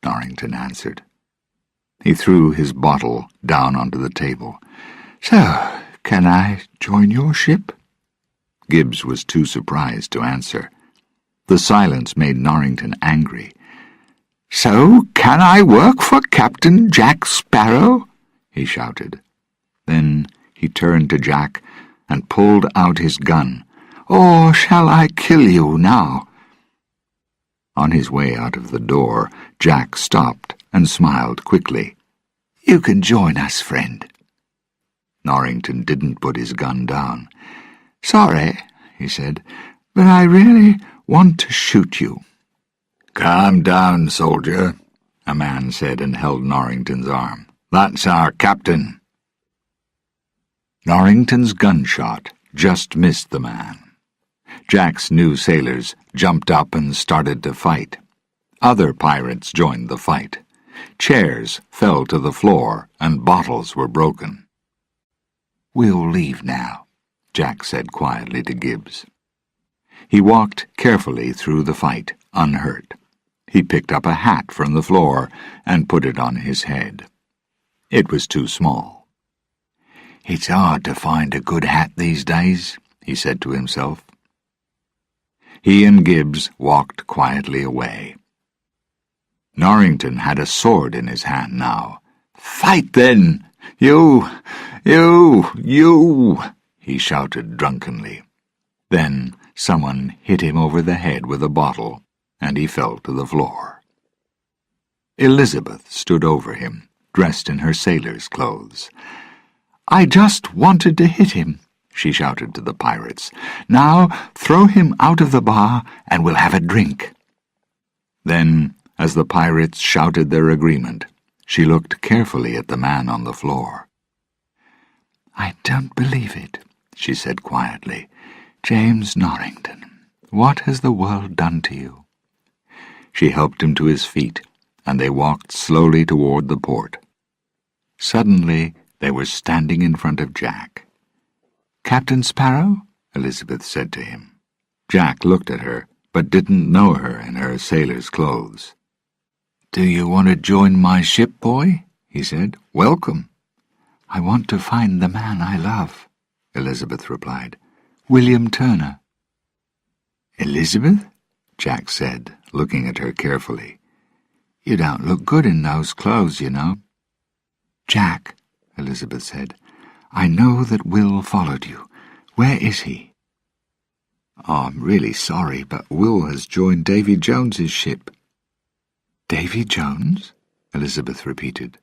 A: Norrington answered. He threw his bottle down onto the table. "So, can I join your ship?" Gibbs was too surprised to answer. The silence made Norrington angry. "So, can I work for Captain Jack Sparrow?" he shouted. Then he turned to Jack and pulled out his gun. "Or shall I kill you now?" On his way out of the door, Jack stopped and smiled quickly. "You can join us, friend." Norrington didn't put his gun down. "Sorry," he said, "but I really want to shoot you." "Calm down, soldier," a man said and held Norrington's arm. "That's our captain." Norrington's gunshot just missed the man. Jack's new sailors jumped up and started to fight. Other pirates joined the fight. Chairs fell to the floor and bottles were broken. "We'll leave now," Jack said quietly to Gibbs. He walked carefully through the fight, unhurt. He picked up a hat from the floor and put it on his head. It was too small. "It's hard to find a good hat these days," he said to himself. He and Gibbs walked quietly away. Norrington had a sword in his hand now. "Fight, then! You! He shouted drunkenly. Then someone hit him over the head with a bottle, and he fell to the floor. Elizabeth stood over him, dressed in her sailor's clothes. "I just wanted to hit him," she shouted to the pirates. "Now throw him out of the bar, and we'll have a drink." Then, as the pirates shouted their agreement, she looked carefully at the man on the floor. "I don't believe it," she said quietly. "James Norrington, what has the world done to you?" She helped him to his feet, and they walked slowly toward the port. Suddenly, they were standing in front of Jack. "Captain Sparrow?" Elizabeth said to him. Jack looked at her, but didn't know her in her sailor's clothes. "Do you want to join my ship, boy?" he said. "Welcome." "I want to find the man I love," Elizabeth replied. "William Turner." "Elizabeth?" Jack said, looking at her carefully. "You don't look good in those clothes, you know." "Jack," Elizabeth said, "I know that Will followed you. Where is he?" "Oh, I'm really sorry, but Will has joined Davy Jones's ship." "Davy Jones?" Elizabeth repeated.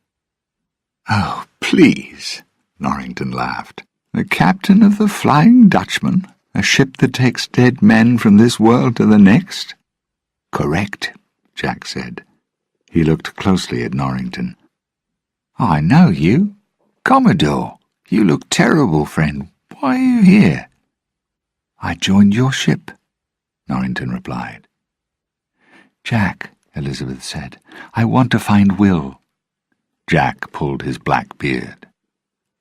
A: "Oh, please," Norrington laughed. "The captain of the Flying Dutchman, a ship that takes dead men from this world to the next?" "Correct," Jack said. He looked closely at Norrington. "I know you. Commodore, you look terrible, friend. Why are you here?" "I joined your ship," Norrington replied. "Jack," Elizabeth said, "I want to find Will." Jack pulled his black beard.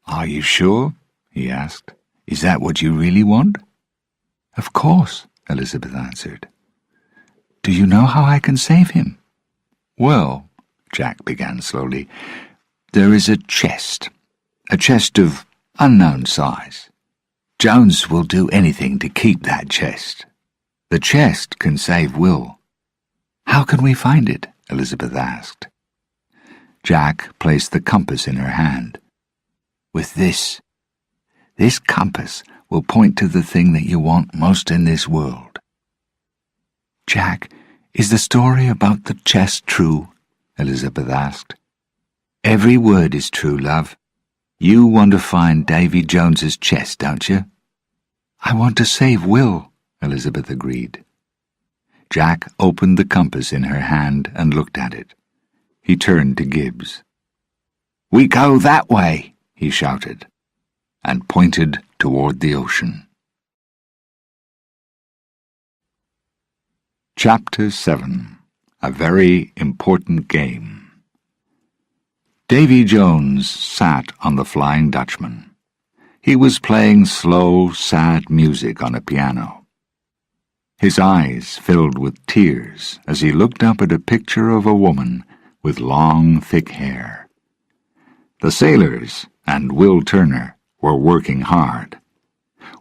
A: "Are you sure?" he asked. "Is that what you really want?" "Of course," Elizabeth answered. "Do you know how I can save him?" "Well," Jack began slowly, "there is a chest of unknown size. Jones will do anything to keep that chest. The chest can save Will." "How can we find it?" Elizabeth asked. Jack placed the compass in her hand. "With this compass will point to the thing that you want most in this world." "Jack, is the story about the chest true?" Elizabeth asked. "Every word is true, love. You want to find Davy Jones's chest, don't you?" "I want to save Will," Elizabeth agreed. Jack opened the compass in her hand and looked at it. He turned to Gibbs. "We go that way," he shouted, and pointed toward the ocean. Chapter 7. A Very Important Game. Davy Jones sat on the Flying Dutchman. He was playing slow, sad music on a piano. His eyes filled with tears as he looked up at a picture of a woman with long, thick hair. The sailors and Will Turner were working hard.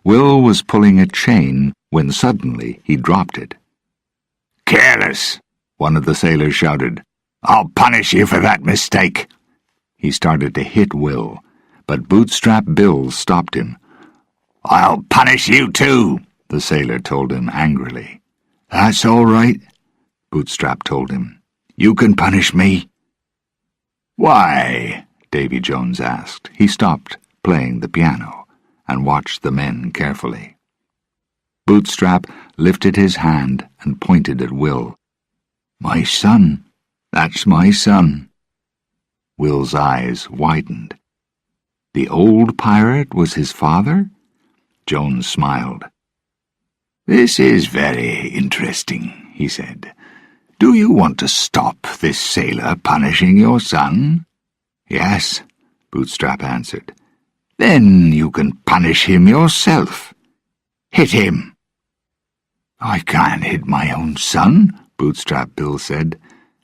A: Will was pulling a chain when suddenly he dropped it. "Careless!" one of the sailors shouted. "I'll punish you for that mistake." He started to hit Will, but Bootstrap Bill stopped him. "I'll punish you too," the sailor told him angrily. "That's all right," Bootstrap told him. "You can punish me." "Why?" Davy Jones asked. He stopped playing the piano and watched the men carefully. Bootstrap lifted his hand and pointed at Will. "My son. That's my son." Will's eyes widened. The old pirate was his father? Jones smiled. "This is very interesting," he said. "Do you want to stop this sailor punishing your son?" "Yes," Bootstrap answered. "Then you can punish him yourself. Hit him." "I can't hit my own son," Bootstrap Bill said.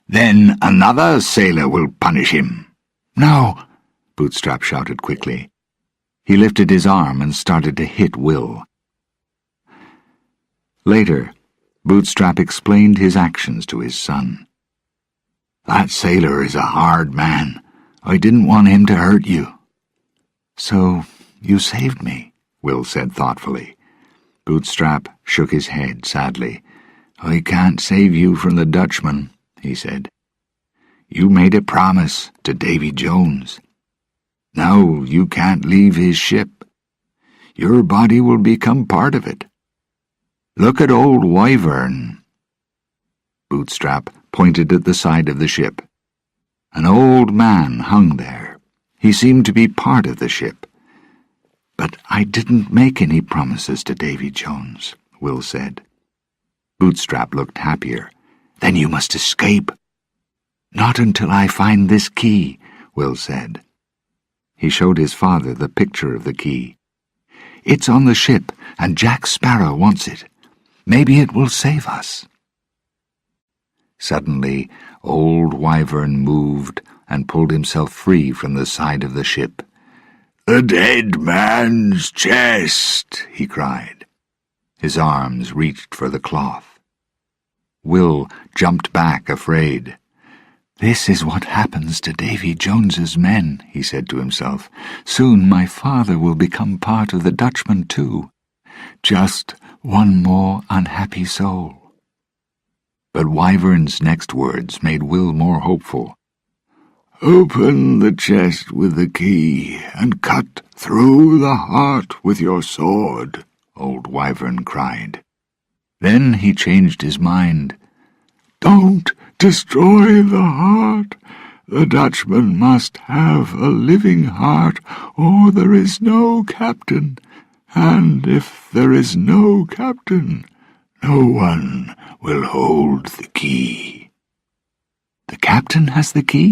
A: "Then another sailor will punish him." "No," Bootstrap shouted quickly. He lifted his arm and started to hit Will. Later, Bootstrap explained his actions to his son. "That sailor is a hard man. I didn't want him to hurt you." "So you saved me," Will said thoughtfully. Bootstrap shook his head sadly. "I can't save you from the Dutchman," he said. "You made a promise to Davy Jones. Now you can't leave his ship. Your body will become part of it. Look at old Wyvern." Bootstrap pointed at the side of the ship. An old man hung there. He seemed to be part of the ship. "But I didn't make any promises to Davy Jones," Will said. Bootstrap looked happier. "Then you must escape." "Not until I find this key," Will said. He showed his father the picture of the key. "It's on the ship, and Jack Sparrow wants it. Maybe it will save us." Suddenly, old Wyvern moved and pulled himself free from the side of the ship. "The dead man's chest!" he cried. His arms reached for the cloth. Will jumped back, afraid. "This is what happens to Davy Jones's men," he said to himself. "Soon my father will become part of the Dutchman too. Just one more unhappy soul." But Wyvern's next words made Will more hopeful. "Open the chest with the key, and cut through the heart with your sword," old Wyvern cried. Then he changed his mind. "Don't destroy the heart. The Dutchman must have a living heart, or there is no captain. And if there is no captain, no one will hold the key." "The captain has the key?"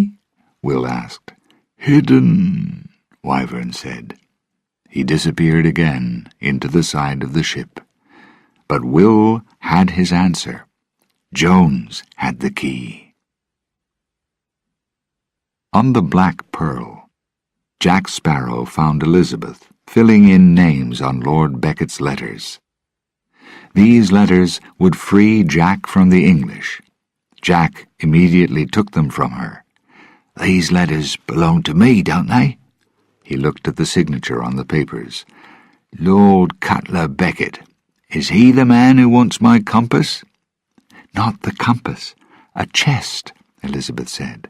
A: Will asked. "Hidden," Wyvern said. He disappeared again into the side of the ship. But Will had his answer. Jones had the key. On the Black Pearl, Jack Sparrow found Elizabeth filling in names on Lord Becket's letters. These letters would free Jack from the English. Jack immediately took them from her. "These letters belong to me, don't they?" He looked at the signature on the papers. "Lord Cutler Becket. Is he the man who wants my compass?" "Not the compass. A chest," Elizabeth said.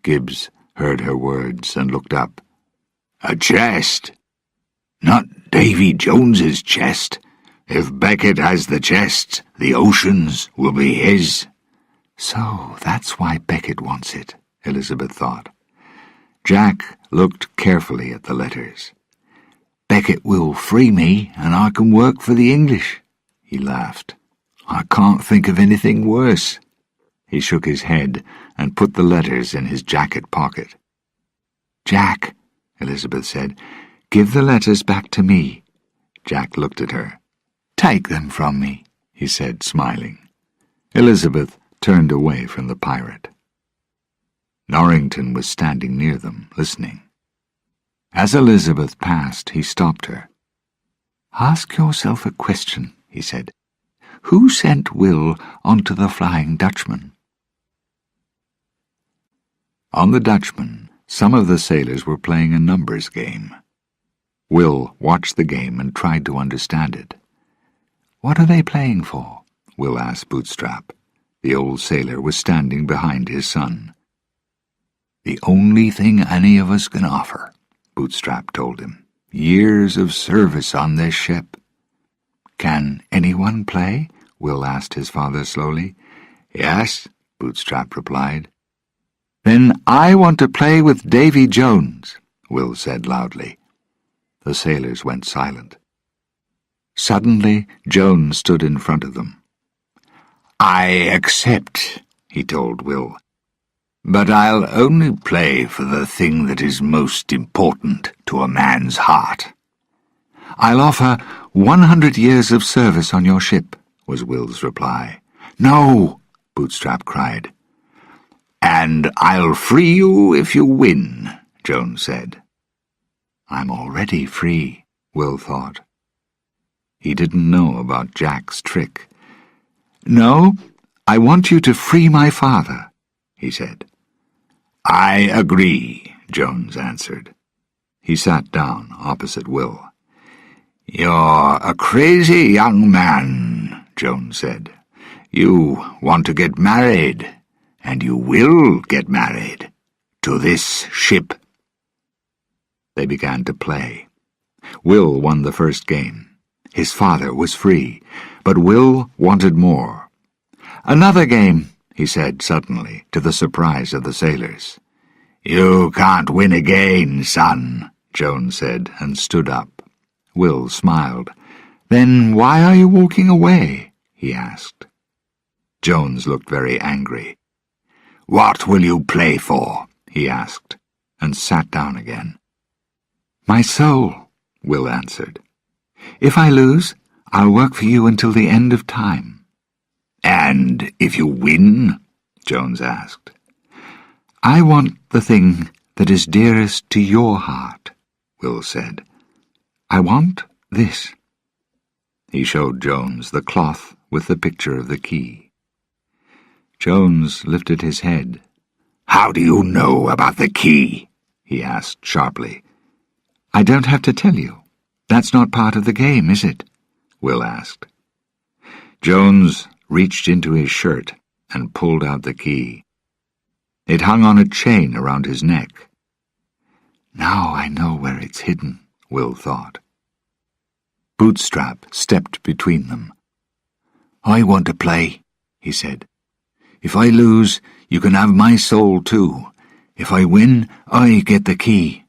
A: Gibbs heard her words and looked up. "A chest? Not Davy Jones's chest. If Becket has the chest, the oceans will be his." "So that's why Becket wants it," Elizabeth thought. Jack looked carefully at the letters. "Becket will free me, and I can work for the English." He laughed. "I can't think of anything worse." He shook his head and put the letters in his jacket pocket. "Jack," Elizabeth said, "give the letters back to me." Jack looked at her. "Take them from me," he said, smiling. Elizabeth turned away from the pirate. Norrington was standing near them, listening. As Elizabeth passed, he stopped her. "Ask yourself a question," he said. "Who sent Will onto the Flying Dutchman?" On the Dutchman, some of the sailors were playing a numbers game. Will watched the game and tried to understand it. "What are they playing for?" Will asked Bootstrap. The old sailor was standing behind his son. "The only thing any of us can offer," Bootstrap told him. "Years of service on this ship." "Can anyone play?" Will asked his father slowly. "Yes," Bootstrap replied. "Then I want to play with Davy Jones," Will said loudly. The sailors went silent. Suddenly, Jones stood in front of them. "I accept," he told Will. "But I'll only play for the thing that is most important to a man's heart." "I'll offer 100 years of service on your ship," was Will's reply. "No," Bootstrap cried. "And I'll free you if you win," Jones said. "I'm already free," Will thought. He didn't know about Jack's trick. "No, I want you to free my father," he said. "I agree," Jones answered. He sat down opposite Will. "You're a crazy young man," Jones said. "You want to get married, and you will get married, to this ship." They began to play. Will won the first game. His father was free, but Will wanted more. "Another game," he said suddenly, to the surprise of the sailors. "You can't win again, son," Jones said, and stood up. Will smiled. "Then why are you walking away?" he asked. Jones looked very angry. "What will you play for?" he asked, and sat down again. "My soul," Will answered. "If I lose, I'll work for you until the end of time." "And if you win?" Jones asked. "I want the thing that is dearest to your heart," Will said. "I want this." He showed Jones the cloth with the picture of the key. Jones lifted his head. "How do you know about the key?" he asked sharply. "I don't have to tell you. That's not part of the game, is it?" Will asked. Jones reached into his shirt and pulled out the key. It hung on a chain around his neck. "Now I know where it's hidden," Will thought. Bootstrap stepped between them. "I want to play," he said. "If I lose, you can have my soul too. If I win, I get the key."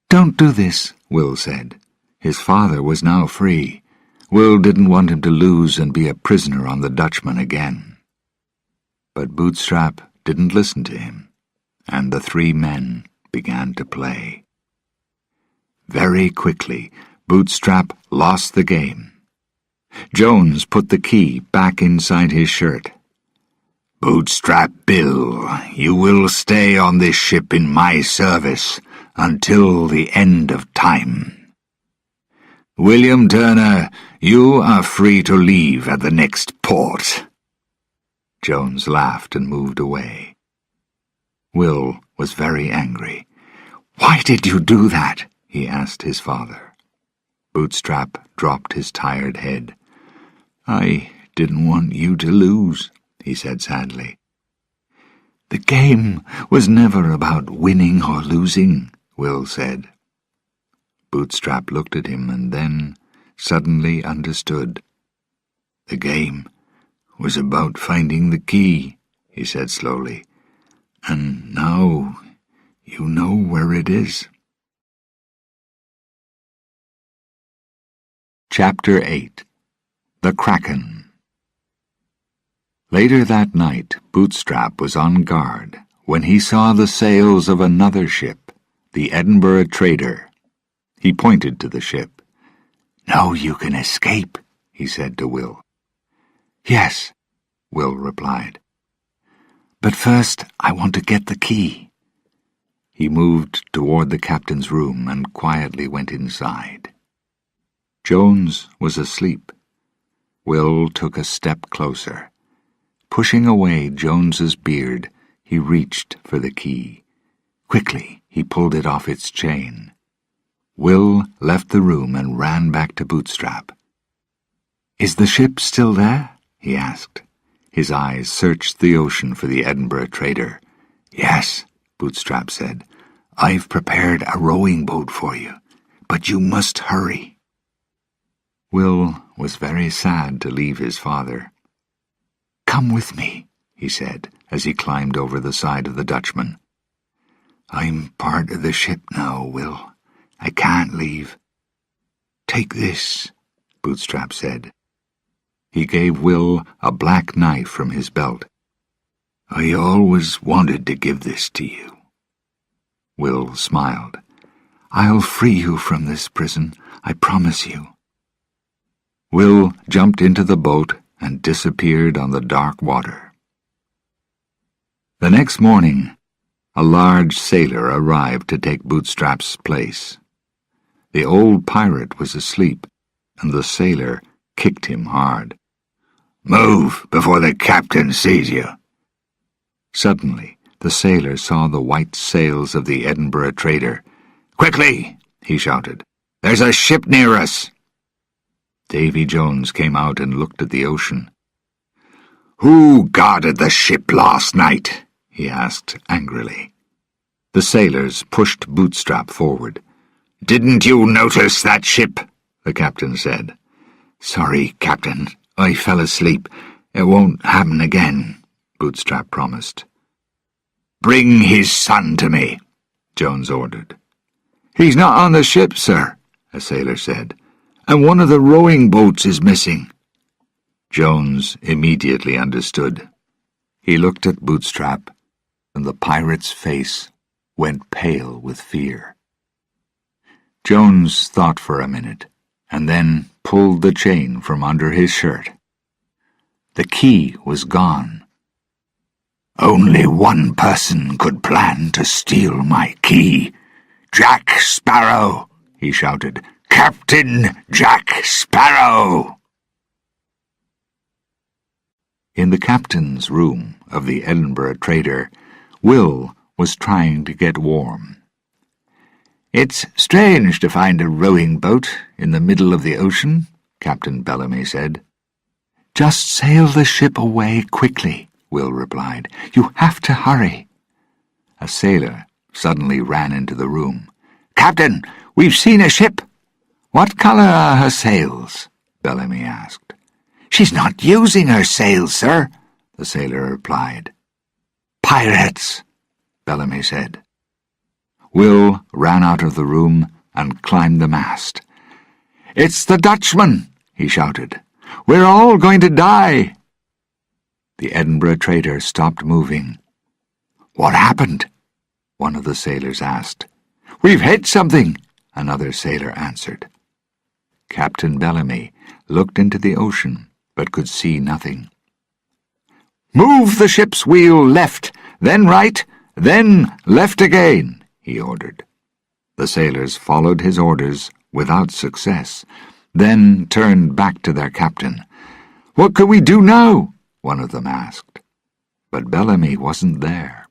A: "Don't do this," Will said. His father was now free. Will didn't want him to lose and be a prisoner on the Dutchman again. But Bootstrap didn't listen to him, and the three men began to play. Very quickly, Bootstrap lost the game. Jones put the key back inside his shirt. "Bootstrap Bill, you will stay on this ship in my service until the end of time. William Turner, you are free to leave at the next port." Jones laughed and moved away. Will was very angry. "Why did you do that?" he asked his father. Bootstrap dropped his tired head. "I didn't want you to lose," he said sadly. "The game was never about winning or losing," Will said. Bootstrap looked at him and then suddenly understood. "The game was about finding the key," he said slowly. "And now you know where it is." Chapter 8. The Kraken. Later that night, Bootstrap was on guard when he saw the sails of another ship, the Edinburgh Trader. He pointed to the ship. "Now you can escape," he said to Will. "Yes," Will replied. "But first I want to get the key." He moved toward the captain's room and quietly went inside. Jones was asleep. Will took a step closer. Pushing away Jones's beard, he reached for the key. Quickly, he pulled it off its chain. Will left the room and ran back to Bootstrap. "Is the ship still there?" he asked. His eyes searched the ocean for the Edinburgh Trader. "Yes," Bootstrap said. "I've prepared a rowing boat for you, but you must hurry." Will was very sad to leave his father. "Come with me," he said, as he climbed over the side of the Dutchman. "I'm part of the ship now, Will. I can't leave." "Take this," Bootstrap said. He gave Will a black knife from his belt. "I always wanted to give this to you." Will smiled. "I'll free you from this prison, I promise you." Will jumped into the boat and disappeared on the dark water. The next morning, a large sailor arrived to take Bootstrap's place. The old pirate was asleep, and the sailor kicked him hard. "Move before the captain sees you." Suddenly, the sailor saw the white sails of the Edinburgh Trader. "Quickly!" he shouted. "There's a ship near us!" Davy Jones came out and looked at the ocean. "Who guarded the ship last night?" he asked angrily. The sailors pushed Bootstrap forward. "Didn't you notice that ship?" the captain said. "Sorry, Captain. I fell asleep. It won't happen again," Bootstrap promised. "Bring his son to me," Jones ordered. "He's not on the ship, sir," a sailor said, "and one of the rowing boats is missing." Jones immediately understood. He looked at Bootstrap, and the pirate's face went pale with fear. Jones thought for a minute, and then pulled the chain from under his shirt. The key was gone. Only one person could plan to steal my key. Jack Sparrow, he shouted. Captain Jack Sparrow! In the captain's room of the Edinburgh trader, Will was trying to get warm. "It's strange to find a rowing boat in the middle of the ocean," Captain Bellamy said. "Just sail the ship away quickly," Will replied. "You have to hurry." A sailor suddenly ran into the room. "Captain, we've seen a ship." "What colour are her sails?" Bellamy asked. "She's not using her sails, sir," the sailor replied. "Pirates," Bellamy said. Will ran out of the room and climbed the mast. "It's the Dutchman," he shouted. "We're all going to die." The Edinburgh trader stopped moving. "What happened?" one of the sailors asked. "We've hit something," another sailor answered. Captain Bellamy looked into the ocean, but could see nothing. "Move the ship's wheel left, then right, then left again," he ordered. The sailors followed his orders without success, then turned back to their captain. "What can we do now?" one of them asked. But Bellamy wasn't there.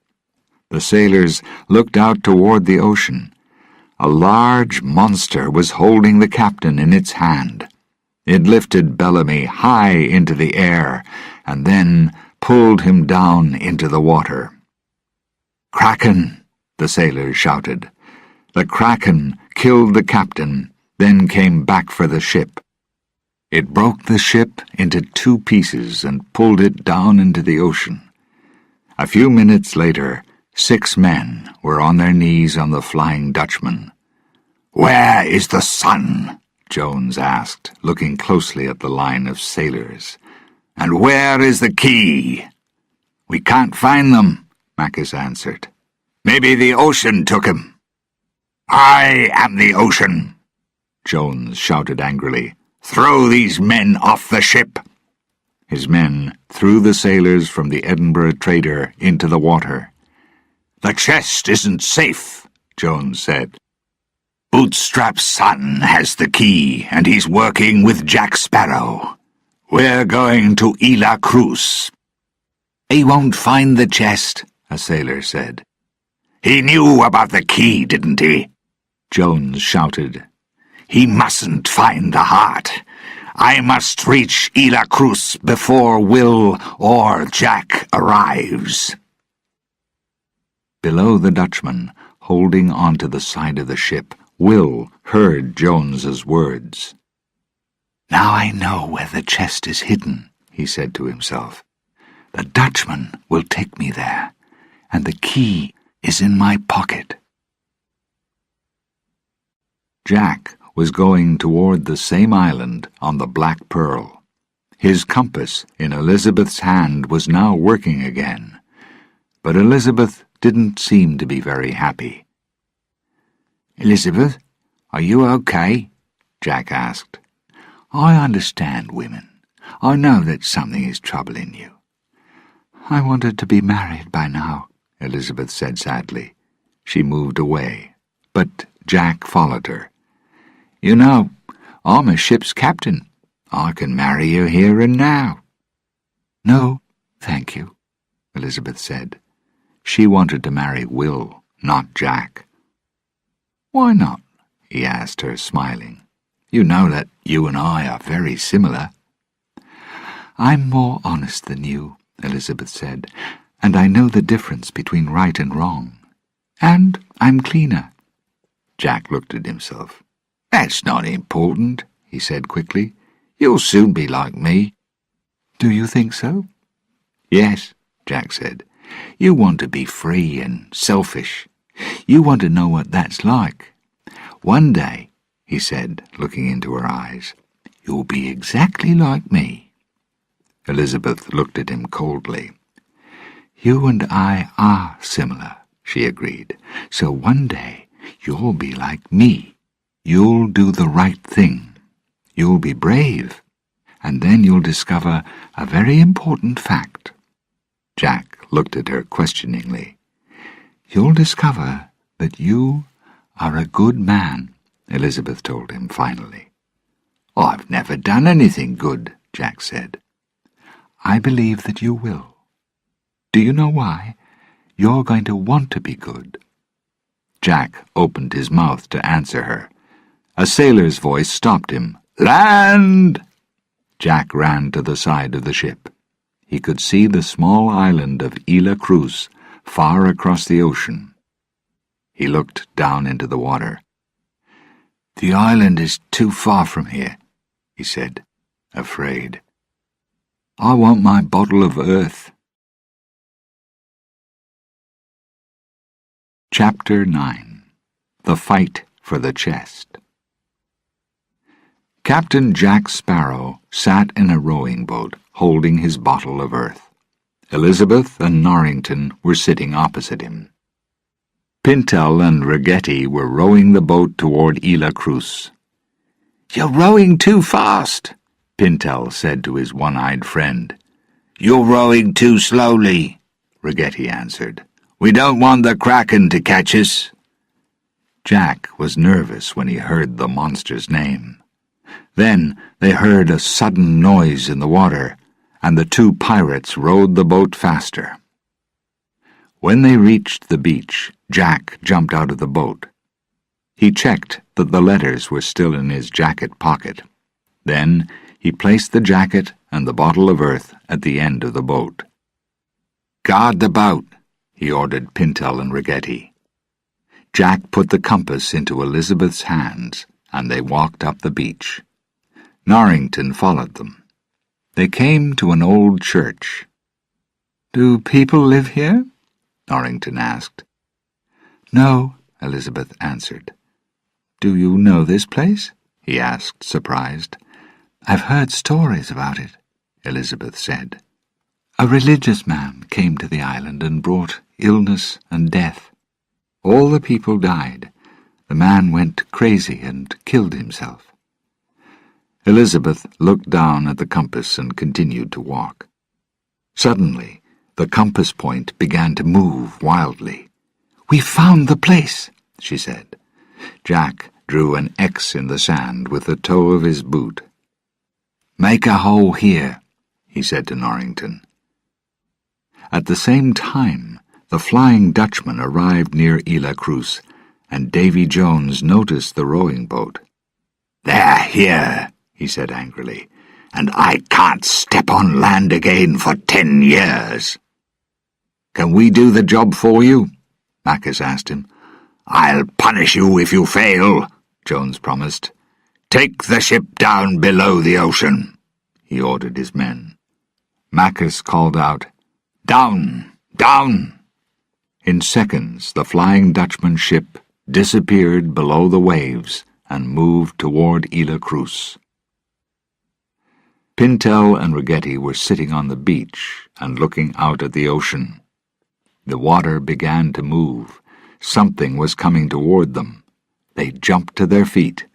A: The sailors looked out toward the ocean. A large monster was holding the captain in its hand. It lifted Bellamy high into the air and then pulled him down into the water. "Kraken!" the sailors shouted. The Kraken killed the captain, then came back for the ship. It broke the ship into 2 pieces and pulled it down into the ocean. A few minutes later, 6 men were on their knees on the Flying Dutchman. "Where is the sun?" Jones asked, looking closely at the line of sailors. "And where is the key?" "We can't find them," Mackes answered. "Maybe the ocean took him." "I am the ocean," Jones shouted angrily. "Throw these men off the ship." His men threw the sailors from the Edinburgh trader into the water. "The chest isn't safe," Jones said. "Bootstrap's son has the key, and he's working with Jack Sparrow. We're going to Isla Cruz." "He won't find the chest," a sailor said. "He knew about the key, didn't he?" Jones shouted. "He mustn't find the heart. I must reach Isla Cruz before Will or Jack arrives." Below the Dutchman, holding onto the side of the ship, Will heard Jones's words. "Now I know where the chest is hidden," he said to himself. "The Dutchman will take me there, and the key is in my pocket." Jack was going toward the same island on the Black Pearl. His compass in Elizabeth's hand was now working again, but Elizabeth didn't seem to be very happy. "Elizabeth, are you okay?" Jack asked. "I understand women. I know that something is troubling you." "I wanted to be married by now," Elizabeth said sadly. She moved away, but Jack followed her. "You know, I'm a ship's captain. I can marry you here and now." "No, thank you," Elizabeth said. She wanted to marry Will, not Jack. "Why not?" he asked her, smiling. "You know that you and I are very similar." "I'm more honest than you," Elizabeth said, "and I know the difference between right and wrong. And I'm cleaner." Jack looked at himself. "That's not important," he said quickly. "You'll soon be like me." "Do you think so?" "Yes," Jack said. "You want to be free and selfish. You want to know what that's like. One day," he said, looking into her eyes, "you'll be exactly like me." Elizabeth looked at him coldly. "You and I are similar," she agreed. "So one day you'll be like me. You'll do the right thing. You'll be brave. And then you'll discover a very important fact." Jack looked at her questioningly. "You'll discover that you are a good man," Elizabeth told him finally. "I've never done anything good," Jack said. "I believe that you will. Do you know why? You're going to want to be good." Jack opened his mouth to answer her. A sailor's voice stopped him. "Land!" Jack ran to the side of the ship. He could see the small island of Isla Cruz far across the ocean. He looked down into the water. "The island is too far from here," he said, afraid. "I want my bottle of earth." Chapter 9. The Fight for the Chest. Captain Jack Sparrow sat in a rowing boat, holding his bottle of earth. Elizabeth and Norrington were sitting opposite him. Pintel and Rigetti were rowing the boat toward Isla Cruz. "You're rowing too fast," Pintel said to his one-eyed friend. "You're rowing too slowly," Rigetti answered. "We don't want the Kraken to catch us." Jack was nervous when he heard the monster's name. Then they heard a sudden noise in the water, and the two pirates rowed the boat faster. When they reached the beach, Jack jumped out of the boat. He checked that the letters were still in his jacket pocket. Then he placed the jacket and the bottle of earth at the end of the boat. "Guard the boat," he ordered Pintel and Rigetti. Jack put the compass into Elizabeth's hands, and they walked up the beach. Norrington followed them. They came to an old church. "Do people live here?" Norrington asked. "No," Elizabeth answered. "Do you know this place?" he asked, surprised. "I've heard stories about it," Elizabeth said. "A religious man came to the island and brought illness and death. All the people died. The man went crazy and killed himself." Elizabeth looked down at the compass and continued to walk. Suddenly, the compass point began to move wildly. "We've found the place," she said. Jack drew an X in the sand with the toe of his boot. "Make a hole here," he said to Norrington. At the same time, the Flying Dutchman arrived near Isla Cruz, and Davy Jones noticed the rowing boat. "They're here," he said angrily, "and I can't step on land again for 10 years. "Can we do the job for you?" Macus asked him. "I'll punish you if you fail," Jones promised. "Take the ship down below the ocean," he ordered his men. Macus called out, "Down! Down!" In seconds, the Flying Dutchman's ship disappeared below the waves and moved toward Isla Cruz. Pintel and Rigetti were sitting on the beach and looking out at the ocean. The water began to move. Something was coming toward them. They jumped to their feet.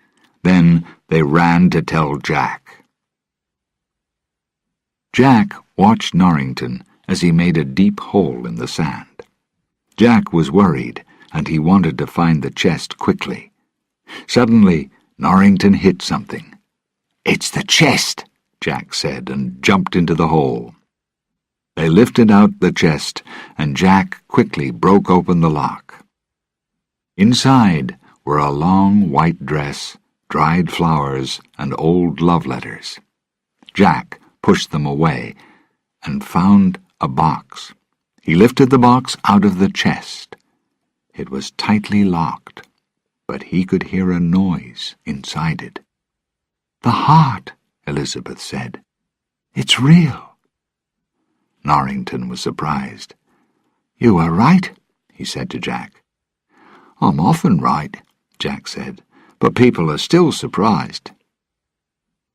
A: Then they ran to tell Jack. Jack watched Norrington as he made a deep hole in the sand. Jack was worried, and he wanted to find the chest quickly. Suddenly, Norrington hit something. "It's the chest," Jack said, and jumped into the hole. They lifted out the chest, and Jack quickly broke open the lock. Inside were a long white dress, dried flowers, and old love letters. Jack pushed them away and found a box. He lifted the box out of the chest. It was tightly locked, but he could hear a noise inside it. "The heart," Elizabeth said. "It's real." Norrington was surprised. "You are right," he said to Jack. "I'm often right," Jack said, "but people are still surprised."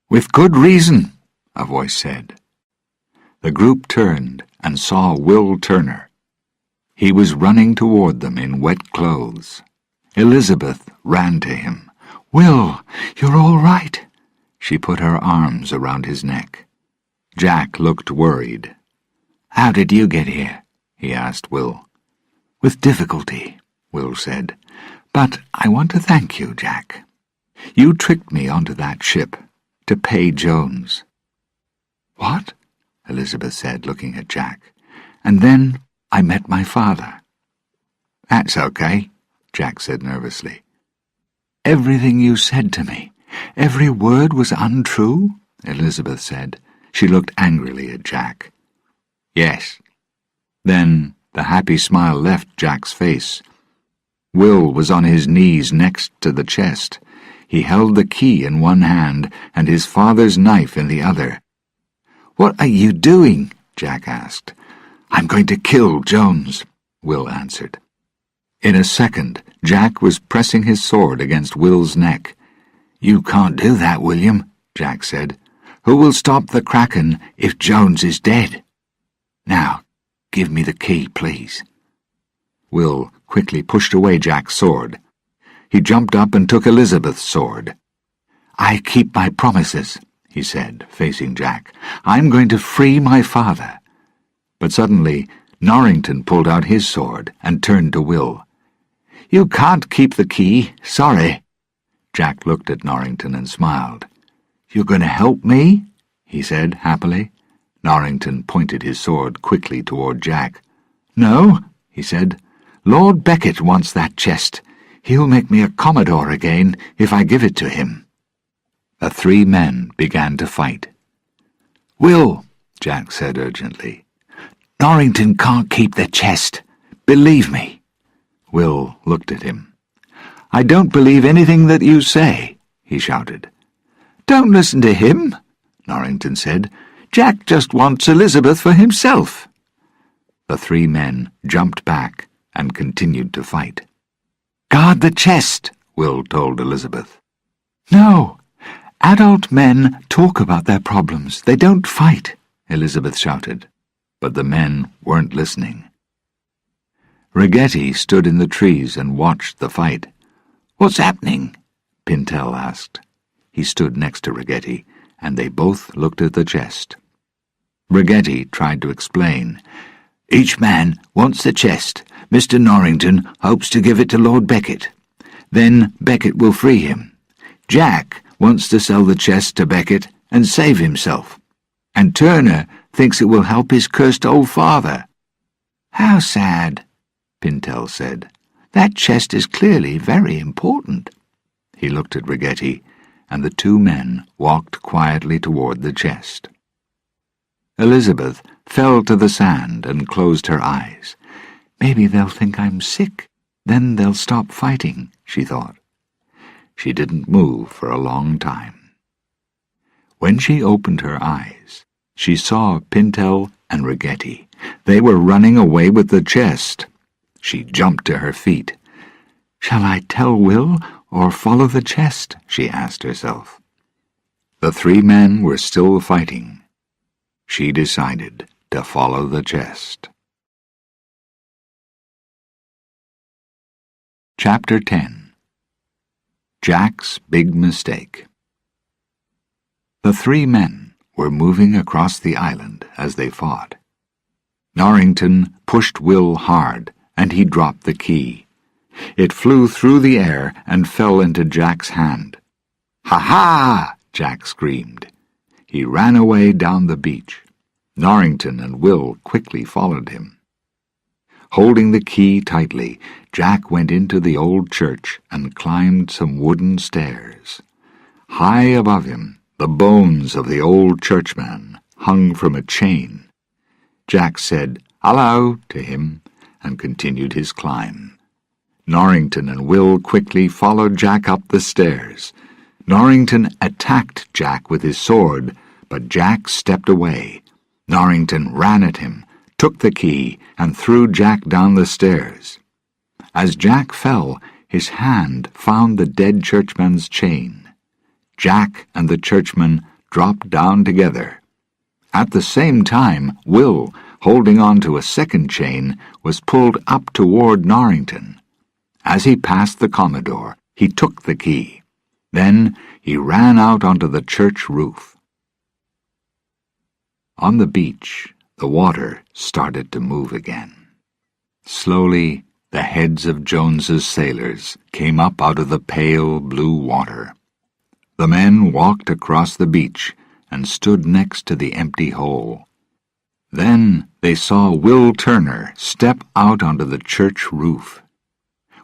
A: "With good reason," a voice said. The group turned and saw Will Turner. He was running toward them in wet clothes. Elizabeth ran to him. "Will, you're all right." She put her arms around his neck. Jack looked worried. "How did you get here?" he asked Will. "With difficulty," Will said. "But I want to thank you, Jack. You tricked me onto that ship to pay Jones." "What?" Elizabeth said, looking at Jack. "And then I met my father." "That's okay," Jack said nervously. "Everything you said to me, every word was untrue?" Elizabeth said. She looked angrily at Jack. "Yes." Then the happy smile left Jack's face. Will was on his knees next to the chest. He held the key in one hand and his father's knife in the other. "What are you doing?" Jack asked. "I'm going to kill Jones," Will answered. In a second, Jack was pressing his sword against Will's neck. "You can't do that, William," Jack said. "Who will stop the Kraken if Jones is dead? Now, give me the key, please." Will quickly pushed away Jack's sword. He jumped up and took Elizabeth's sword. "I keep my promises," he said, facing Jack. "I'm going to free my father." But suddenly, Norrington pulled out his sword and turned to Will. "You can't keep the key, sorry." Jack looked at Norrington and smiled. "You're going to help me?" he said happily. Norrington pointed his sword quickly toward Jack. "No," he said. "Lord Beckett wants that chest. He'll make me a Commodore again if I give it to him." The three men began to fight. "Will," Jack said urgently, "Norrington can't keep the chest. Believe me." Will looked at him. "I don't believe anything that you say," he shouted. "Don't listen to him," Norrington said. "Jack just wants Elizabeth for himself." The three men jumped back and continued to fight. "Guard the chest," Will told Elizabeth. "No, adult men talk about their problems. They don't fight," Elizabeth shouted. But the men weren't listening. Rigetti stood in the trees and watched the fight. "What's happening?" Pintel asked. He stood next to Rigetti, and they both looked at the chest. Rigetti tried to explain. "Each man wants the chest. Mr. Norrington hopes to give it to Lord Beckett. Then Beckett will free him. Jack wants to sell the chest to Beckett and save himself. And Turner thinks it will help his cursed old father." "How sad," Pintel said. "That chest is clearly very important." He looked at Rigetti, and the two men walked quietly toward the chest. Elizabeth fell to the sand and closed her eyes. "Maybe they'll think I'm sick. Then they'll stop fighting," she thought. She didn't move for a long time. When she opened her eyes, she saw Pintel and Rigetti. They were running away with the chest. She jumped to her feet. "Shall I tell Will or follow the chest?" she asked herself. The three men were still fighting. She decided to follow the chest. Chapter 10. Jack's Big Mistake. The three men were moving across the island as they fought. Norrington pushed Will hard, and he dropped the key. It flew through the air and fell into Jack's hand. "Ha-ha!" Jack screamed. He ran away down the beach. Norrington and Will quickly followed him. Holding the key tightly, Jack went into the old church and climbed some wooden stairs. High above him, the bones of the old churchman hung from a chain. Jack said "Hello" to him and continued his climb. Norrington and Will quickly followed Jack up the stairs. Norrington attacked Jack with his sword, but Jack stepped away. Norrington ran at him, took the key, and threw Jack down the stairs. As Jack fell, his hand found the dead churchman's chain. Jack and the churchman dropped down together. At the same time, Will, holding on to a second chain, was pulled up toward Norrington. As he passed the Commodore, he took the key. Then he ran out onto the church roof. On the beach, the water started to move again. Slowly, the heads of Jones's sailors came up out of the pale blue water. The men walked across the beach and stood next to the empty hole. Then they saw Will Turner step out onto the church roof.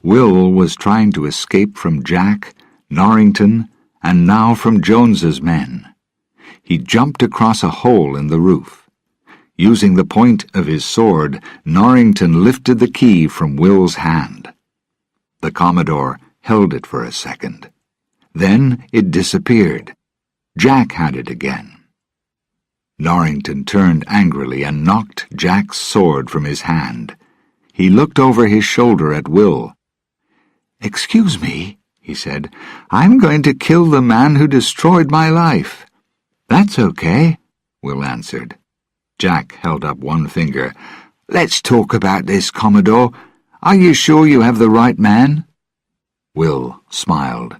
A: Will was trying to escape from Jack, Norrington, and now from Jones's men. He jumped across a hole in the roof. Using the point of his sword, Norrington lifted the key from Will's hand. The Commodore held it for a second. Then it disappeared. Jack had it again. Norrington turned angrily and knocked Jack's sword from his hand. He looked over his shoulder at Will. "Excuse me," he said. "I'm going to kill the man who destroyed my life." "That's okay," Will answered. Jack held up one finger. "Let's talk about this, Commodore. Are you sure you have the right man?" Will smiled.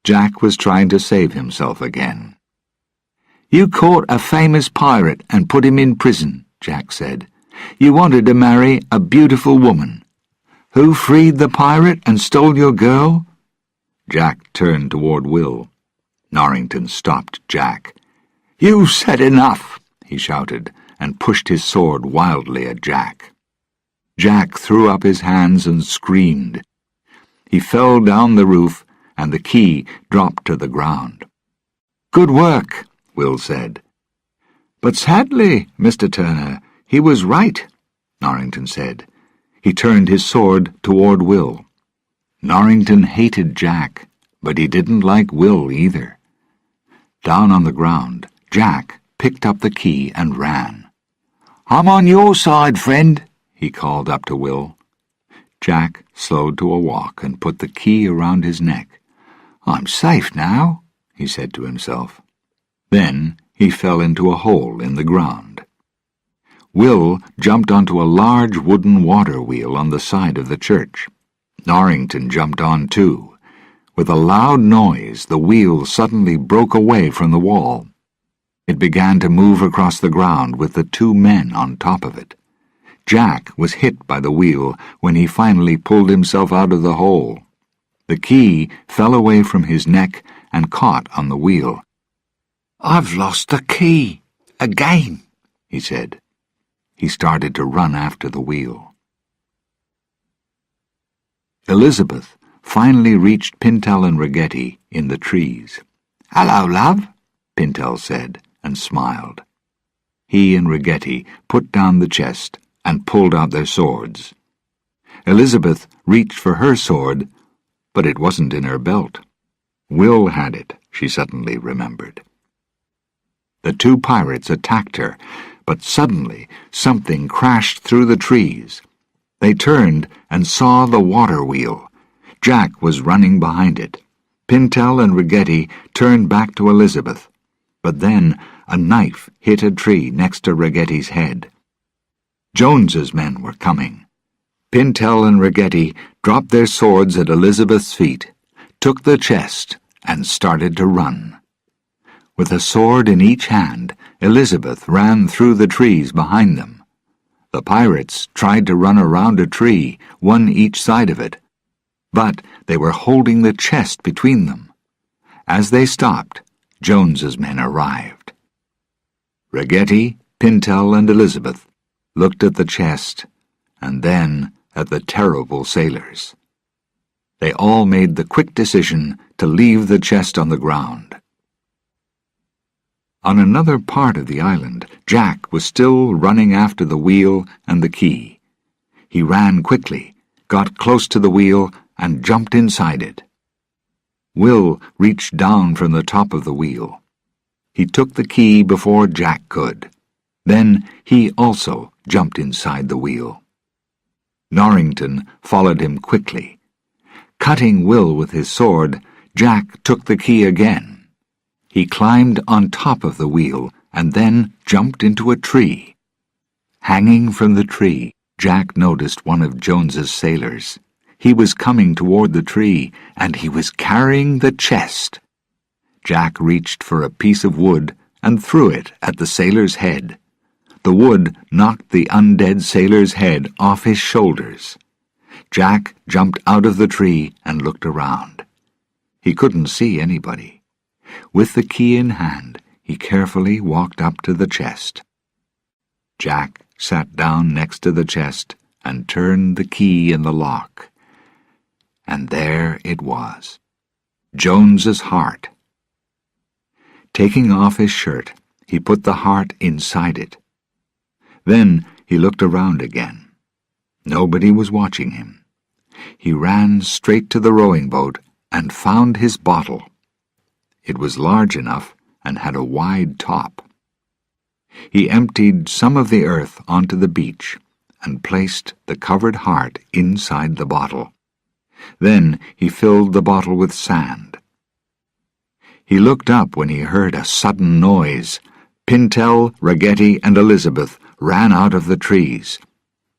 A: Jack was trying to save himself again. "You caught a famous pirate and put him in prison," Jack said. "You wanted to marry a beautiful woman. Who freed the pirate and stole your girl?" Jack turned toward Will. Norrington stopped Jack. "You've said enough," he shouted, and pushed his sword wildly at Jack. Jack threw up his hands and screamed. He fell down the roof, and the key dropped to the ground. "Good work," Will said. "But sadly, Mr. Turner, he was right," Norrington said. He turned his sword toward Will. Norrington hated Jack, but he didn't like Will either. Down on the ground, Jack picked up the key and ran. "I'm on your side, friend," he called up to Will. Jack slowed to a walk and put the key around his neck. "I'm safe now," he said to himself. Then he fell into a hole in the ground. Will jumped onto a large wooden water wheel on the side of the church. Norrington jumped on too. With a loud noise, the wheel suddenly broke away from the wall. It began to move across the ground with the two men on top of it. Jack was hit by the wheel when he finally pulled himself out of the hole. The key fell away from his neck and caught on the wheel. "I've lost the key again," he said. He started to run after the wheel. Elizabeth finally reached Pintel and Ragetti in the trees. "Hello, love," Pintel said, and smiled. He and Ragetti put down the chest and pulled out their swords. Elizabeth reached for her sword, but it wasn't in her belt. Will had it, she suddenly remembered. The two pirates attacked her, but suddenly something crashed through the trees. They turned and saw the water wheel. Jack was running behind it. Pintel and Ragetti turned back to Elizabeth, but then a knife hit a tree next to Ragetti's head. Jones's men were coming. Pintel and Ragetti dropped their swords at Elizabeth's feet, took the chest, and started to run. With a sword in each hand, Elizabeth ran through the trees behind them. The pirates tried to run around a tree, one each side of it, but they were holding the chest between them. As they stopped, Jones's men arrived. Ragetti, Pintel, and Elizabeth looked at the chest, and then at the terrible sailors. They all made the quick decision to leave the chest on the ground. On another part of the island, Jack was still running after the wheel and the key. He ran quickly, got close to the wheel, and jumped inside it. Will reached down from the top of the wheel. He took the key before Jack could. Then he also jumped inside the wheel. Norrington followed him quickly. Cutting Will with his sword, Jack took the key again. He climbed on top of the wheel and then jumped into a tree. Hanging from the tree, Jack noticed one of Jones's sailors. He was coming toward the tree, and he was carrying the chest. Jack reached for a piece of wood and threw it at the sailor's head. The wood knocked the undead sailor's head off his shoulders. Jack jumped out of the tree and looked around. He couldn't see anybody. With the key in hand, he carefully walked up to the chest. Jack sat down next to the chest and turned the key in the lock. And there it was, Jones's heart. Taking off his shirt, he put the heart inside it. Then he looked around again. Nobody was watching him. He ran straight to the rowing boat and found his bottle. It was large enough and had a wide top. He emptied some of the earth onto the beach and placed the covered heart inside the bottle. Then he filled the bottle with sand. He looked up when he heard a sudden noise. Pintel, Ragetti, and Elizabeth ran out of the trees.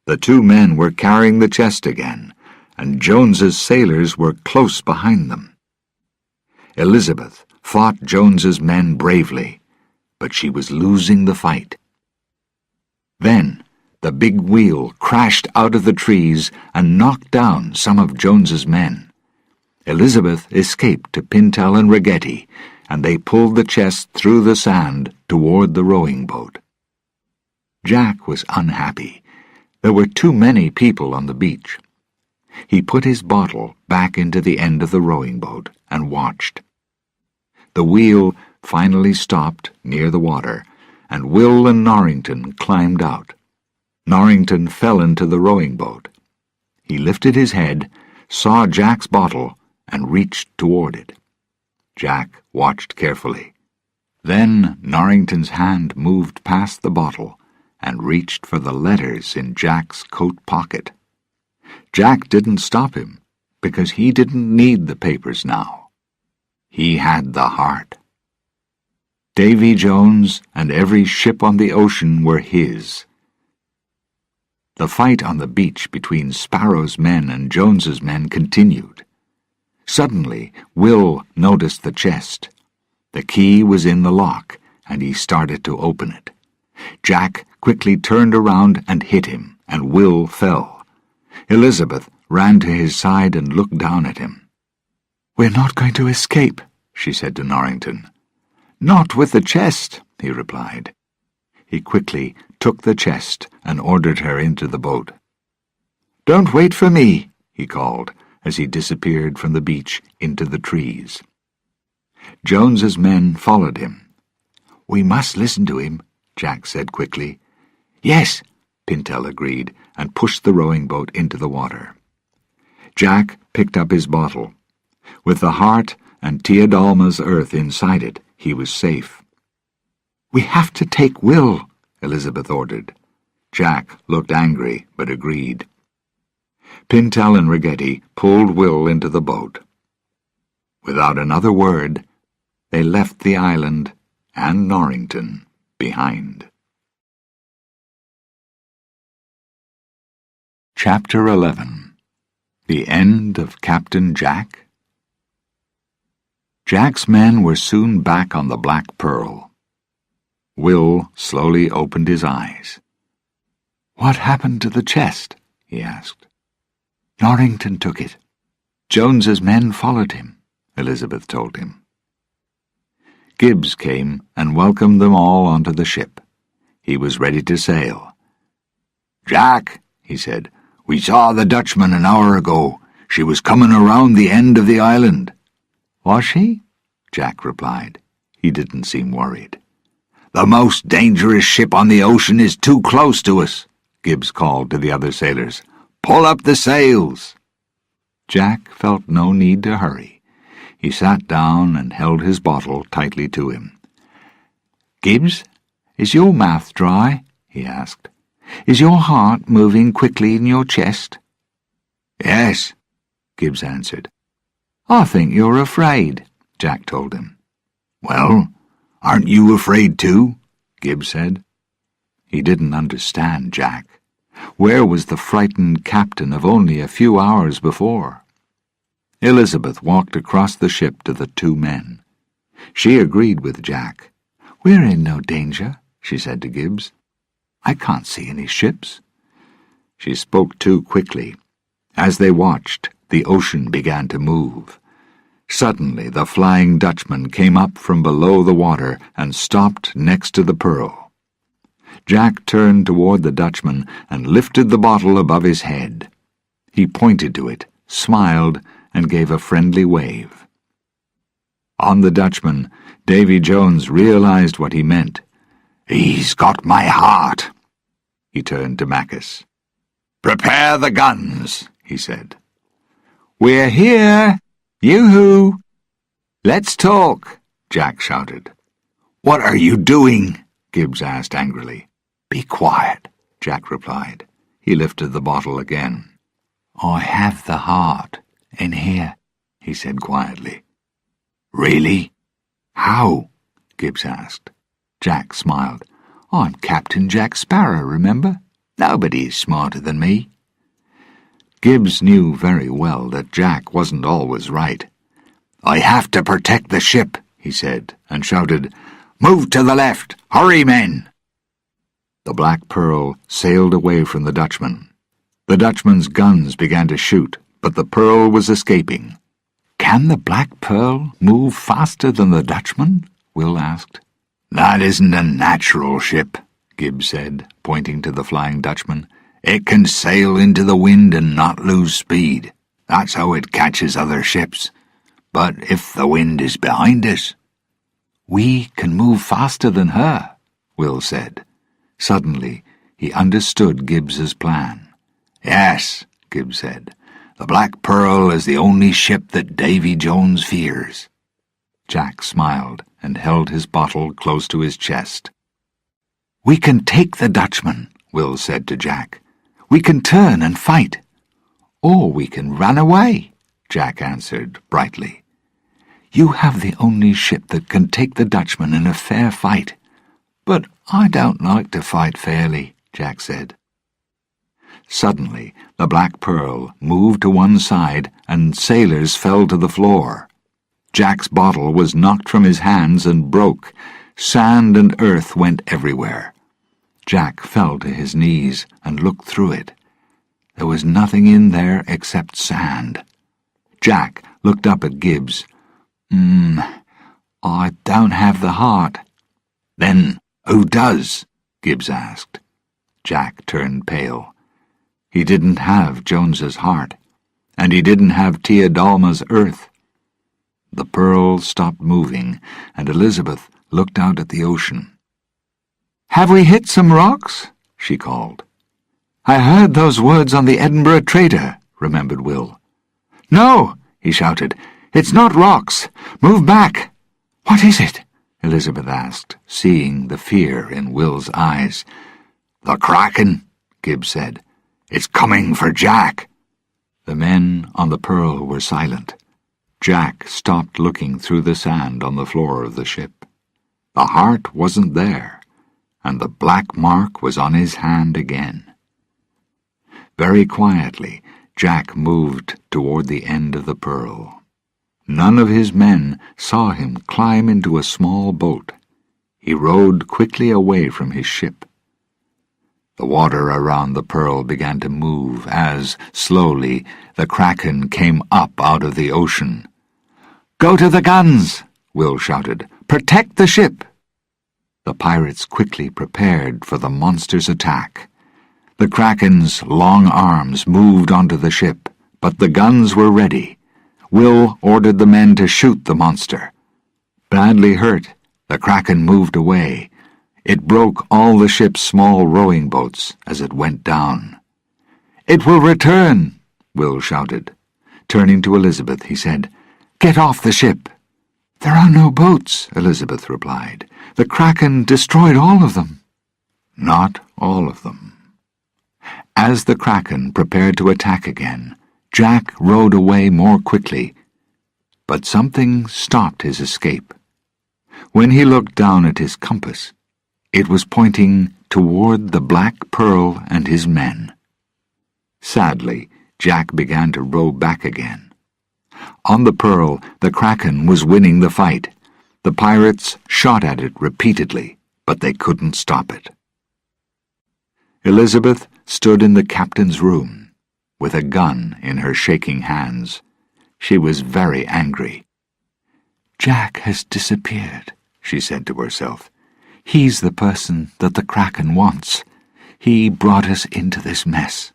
A: The two men were carrying the chest again, and Jones's sailors were close behind them. Elizabeth fought Jones's men bravely, but she was losing the fight. Then the big wheel crashed out of the trees and knocked down some of Jones's men. Elizabeth escaped to Pintel and Ragetti, and they pulled the chest through the sand toward the rowing boat. Jack was unhappy. There were too many people on the beach. He put his bottle back into the end of the rowing boat and watched. The wheel finally stopped near the water, and Will and Norrington climbed out. Norrington fell into the rowing boat. He lifted his head, saw Jack's bottle, and reached toward it. Jack watched carefully. Then Norrington's hand moved past the bottle and reached for the letters in Jack's coat pocket. Jack didn't stop him, because he didn't need the papers now. He had the heart. Davy Jones and every ship on the ocean were his. The fight on the beach between Sparrow's men and Jones's men continued. Suddenly, Will noticed the chest. The key was in the lock, and he started to open it. Jack quickly turned around and hit him, and Will fell. Elizabeth ran to his side and looked down at him. "We're not going to escape," she said to Norrington. "Not with the chest," he replied. He quickly took the chest and ordered her into the boat. "Don't wait for me," he called, as he disappeared from the beach into the trees. Jones's men followed him. "We must listen to him," Jack said quickly. "Yes," Pintel agreed, and pushed the rowing boat into the water. Jack picked up his bottle. With the heart and Tia Dalma's earth inside it, he was safe. "We have to take Will," Elizabeth ordered. Jack looked angry, but agreed. Pintel and Ragetti pulled Will into the boat. Without another word, they left the island and Norrington behind. Chapter 11. The End of Captain Jack. Jack's men were soon back on the Black Pearl. Will slowly opened his eyes. "What happened to the chest?" he asked. "Norrington took it. Jones's men followed him," Elizabeth told him. Gibbs came and welcomed them all onto the ship. He was ready to sail. "Jack," he said, "we saw the Dutchman an hour ago. She was coming around the end of the island." "Was she?" Jack replied. He didn't seem worried. "The most dangerous ship on the ocean is too close to us," Gibbs called to the other sailors. "Pull up the sails." Jack felt no need to hurry. He sat down and held his bottle tightly to him. "Gibbs, is your mouth dry?" he asked. "Is your heart moving quickly in your chest?" "Yes," Gibbs answered. "I think you're afraid," Jack told him. "Well, aren't you afraid too?" Gibbs said. He didn't understand Jack. Where was the frightened captain of only a few hours before? Elizabeth walked across the ship to the two men. She agreed with Jack. "We're in no danger," she said to Gibbs. I can't see any ships." She spoke too quickly. As they watched, the ocean began to move. Suddenly, the Flying Dutchman came up from below the water and stopped next to the Pearl. Jack turned toward the Dutchman and lifted the bottle above his head. He pointed to it, smiled, and gave a friendly wave. On the Dutchman, Davy Jones realized what he meant. "He's got my heart." He turned to Macus. "Prepare the guns," he said. "We're here! Yoo-hoo! Let's talk," Jack shouted. "What are you doing?" Gibbs asked angrily. "Be quiet," Jack replied. He lifted the bottle again. "I have the heart in here," he said quietly. "Really? How?" Gibbs asked. Jack smiled. "I'm Captain Jack Sparrow, remember? Nobody is smarter than me." Gibbs knew very well that Jack wasn't always right. "I have to protect the ship," he said, and shouted, "Move to the left! Hurry, men!" The Black Pearl sailed away from the Dutchman. The Dutchman's guns began to shoot, but the Pearl was escaping. "Can the Black Pearl move faster than the Dutchman?" Will asked. "That isn't a natural ship," Gibbs said, pointing to the Flying Dutchman. "It can sail into the wind and not lose speed. That's how it catches other ships. But if the wind is behind us—" "We can move faster than her," Will said. Suddenly, he understood Gibbs's plan. "Yes," Gibbs said. "The Black Pearl is the only ship that Davy Jones fears." Jack smiled and held his bottle close to his chest. "We can take the Dutchman," Will said to Jack. "We can turn and fight." "Or we can run away," Jack answered brightly. "You have the only ship that can take the Dutchman in a fair fight." "But I don't like to fight fairly," Jack said. Suddenly, the Black Pearl moved to one side and sailors fell to the floor. Jack's bottle was knocked from his hands and broke. Sand and earth went everywhere. Jack fell to his knees and looked through it. There was nothing in there except sand. Jack looked up at Gibbs. I don't have the heart." "Then who does?" Gibbs asked. Jack turned pale. He didn't have Jones's heart, and he didn't have Tia Dalma's earth. The Pearl stopped moving, and Elizabeth looked out at the ocean. "Have we hit some rocks?" she called. "I heard those words on the Edinburgh Trader," remembered Will. "No," he shouted. "It's not rocks. Move back." "What is it?" Elizabeth asked, seeing the fear in Will's eyes. "The Kraken," Gibbs said. "It's coming for Jack." The men on the Pearl were silent. Jack stopped looking through the sand on the floor of the ship. The heart wasn't there, and the black mark was on his hand again. Very quietly, Jack moved toward the end of the Pearl. None of his men saw him climb into a small boat. He rowed quickly away from his ship. The water around the Pearl began to move as, slowly, the Kraken came up out of the ocean. "Go to the guns!" Will shouted. "Protect the ship!" The pirates quickly prepared for the monster's attack. The Kraken's long arms moved onto the ship, but the guns were ready. Will ordered the men to shoot the monster. Badly hurt, the Kraken moved away. It broke all the ship's small rowing boats as it went down. "It will return," Will shouted. Turning to Elizabeth, he said, "Get off the ship." "There are no boats," Elizabeth replied. "The Kraken destroyed all of them." Not all of them. As the Kraken prepared to attack again, Jack rowed away more quickly, but something stopped his escape. When he looked down at his compass, it was pointing toward the Black Pearl and his men. Sadly, Jack began to row back again. On the Pearl, the Kraken was winning the fight. The pirates shot at it repeatedly, but they couldn't stop it. Elizabeth stood in the captain's room, with a gun in her shaking hands. She was very angry. "Jack has disappeared," she said to herself. "He's the person that the Kraken wants. He brought us into this mess."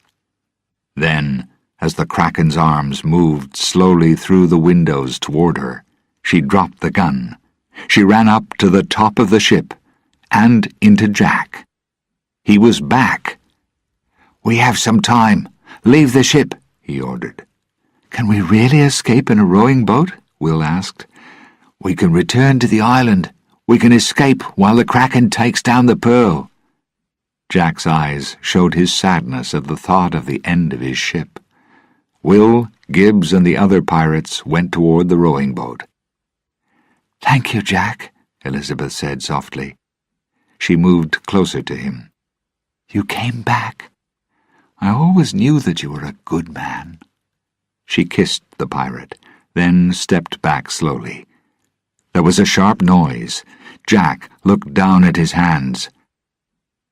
A: Then, as the Kraken's arms moved slowly through the windows toward her, she dropped the gun. She ran up to the top of the ship, and into Jack. He was back. "We have some time. Leave the ship," he ordered. "Can we really escape in a rowing boat?" Will asked. "We can return to the island. We can escape while the Kraken takes down the Pearl." Jack's eyes showed his sadness at the thought of the end of his ship. Will, Gibbs, and the other pirates went toward the rowing boat. "Thank you, Jack," Elizabeth said softly. She moved closer to him. "You came back. I always knew that you were a good man." She kissed the pirate, then stepped back slowly. There was a sharp noise. Jack looked down at his hands.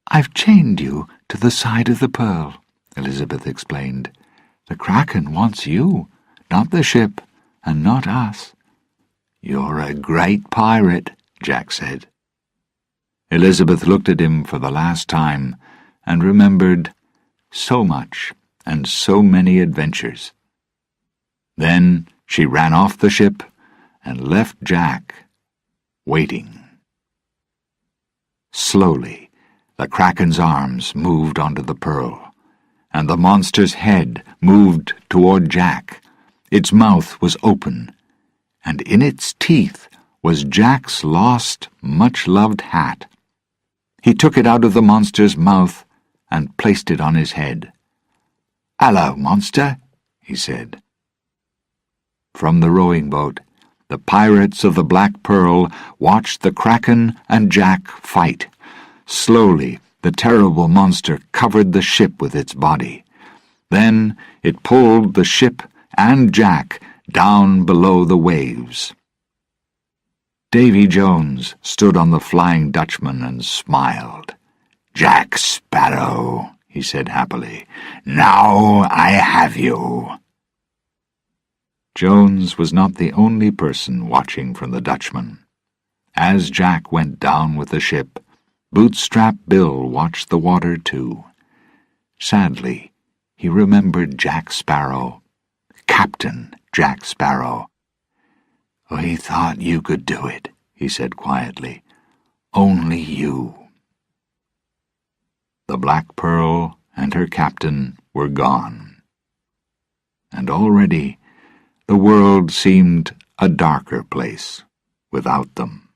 A: "I've chained you to the side of the Pearl," Elizabeth explained. "The Kraken wants you, not the ship, and not us." "You're a great pirate," Jack said. Elizabeth looked at him for the last time and remembered so much and so many adventures. Then she ran off the ship and left Jack waiting. Slowly, the Kraken's arms moved onto the Pearl, and the monster's head moved toward Jack. Its mouth was open, and in its teeth was Jack's lost, much-loved hat. He took it out of the monster's mouth and placed it on his head. "Hello, monster," he said. From the rowing boat, the pirates of the Black Pearl watched the Kraken and Jack fight. Slowly, the terrible monster covered the ship with its body. Then it pulled the ship and Jack down below the waves. Davy Jones stood on the Flying Dutchman and smiled. "Jack Sparrow," he said happily, "now I have you." Jones was not the only person watching from the Dutchman. As Jack went down with the ship, Bootstrap Bill watched the water too. Sadly, he remembered Jack Sparrow, Captain Jack Sparrow. "We thought you could do it," he said quietly. "Only you." The Black Pearl and her captain were gone, and already the world seemed a darker place without them.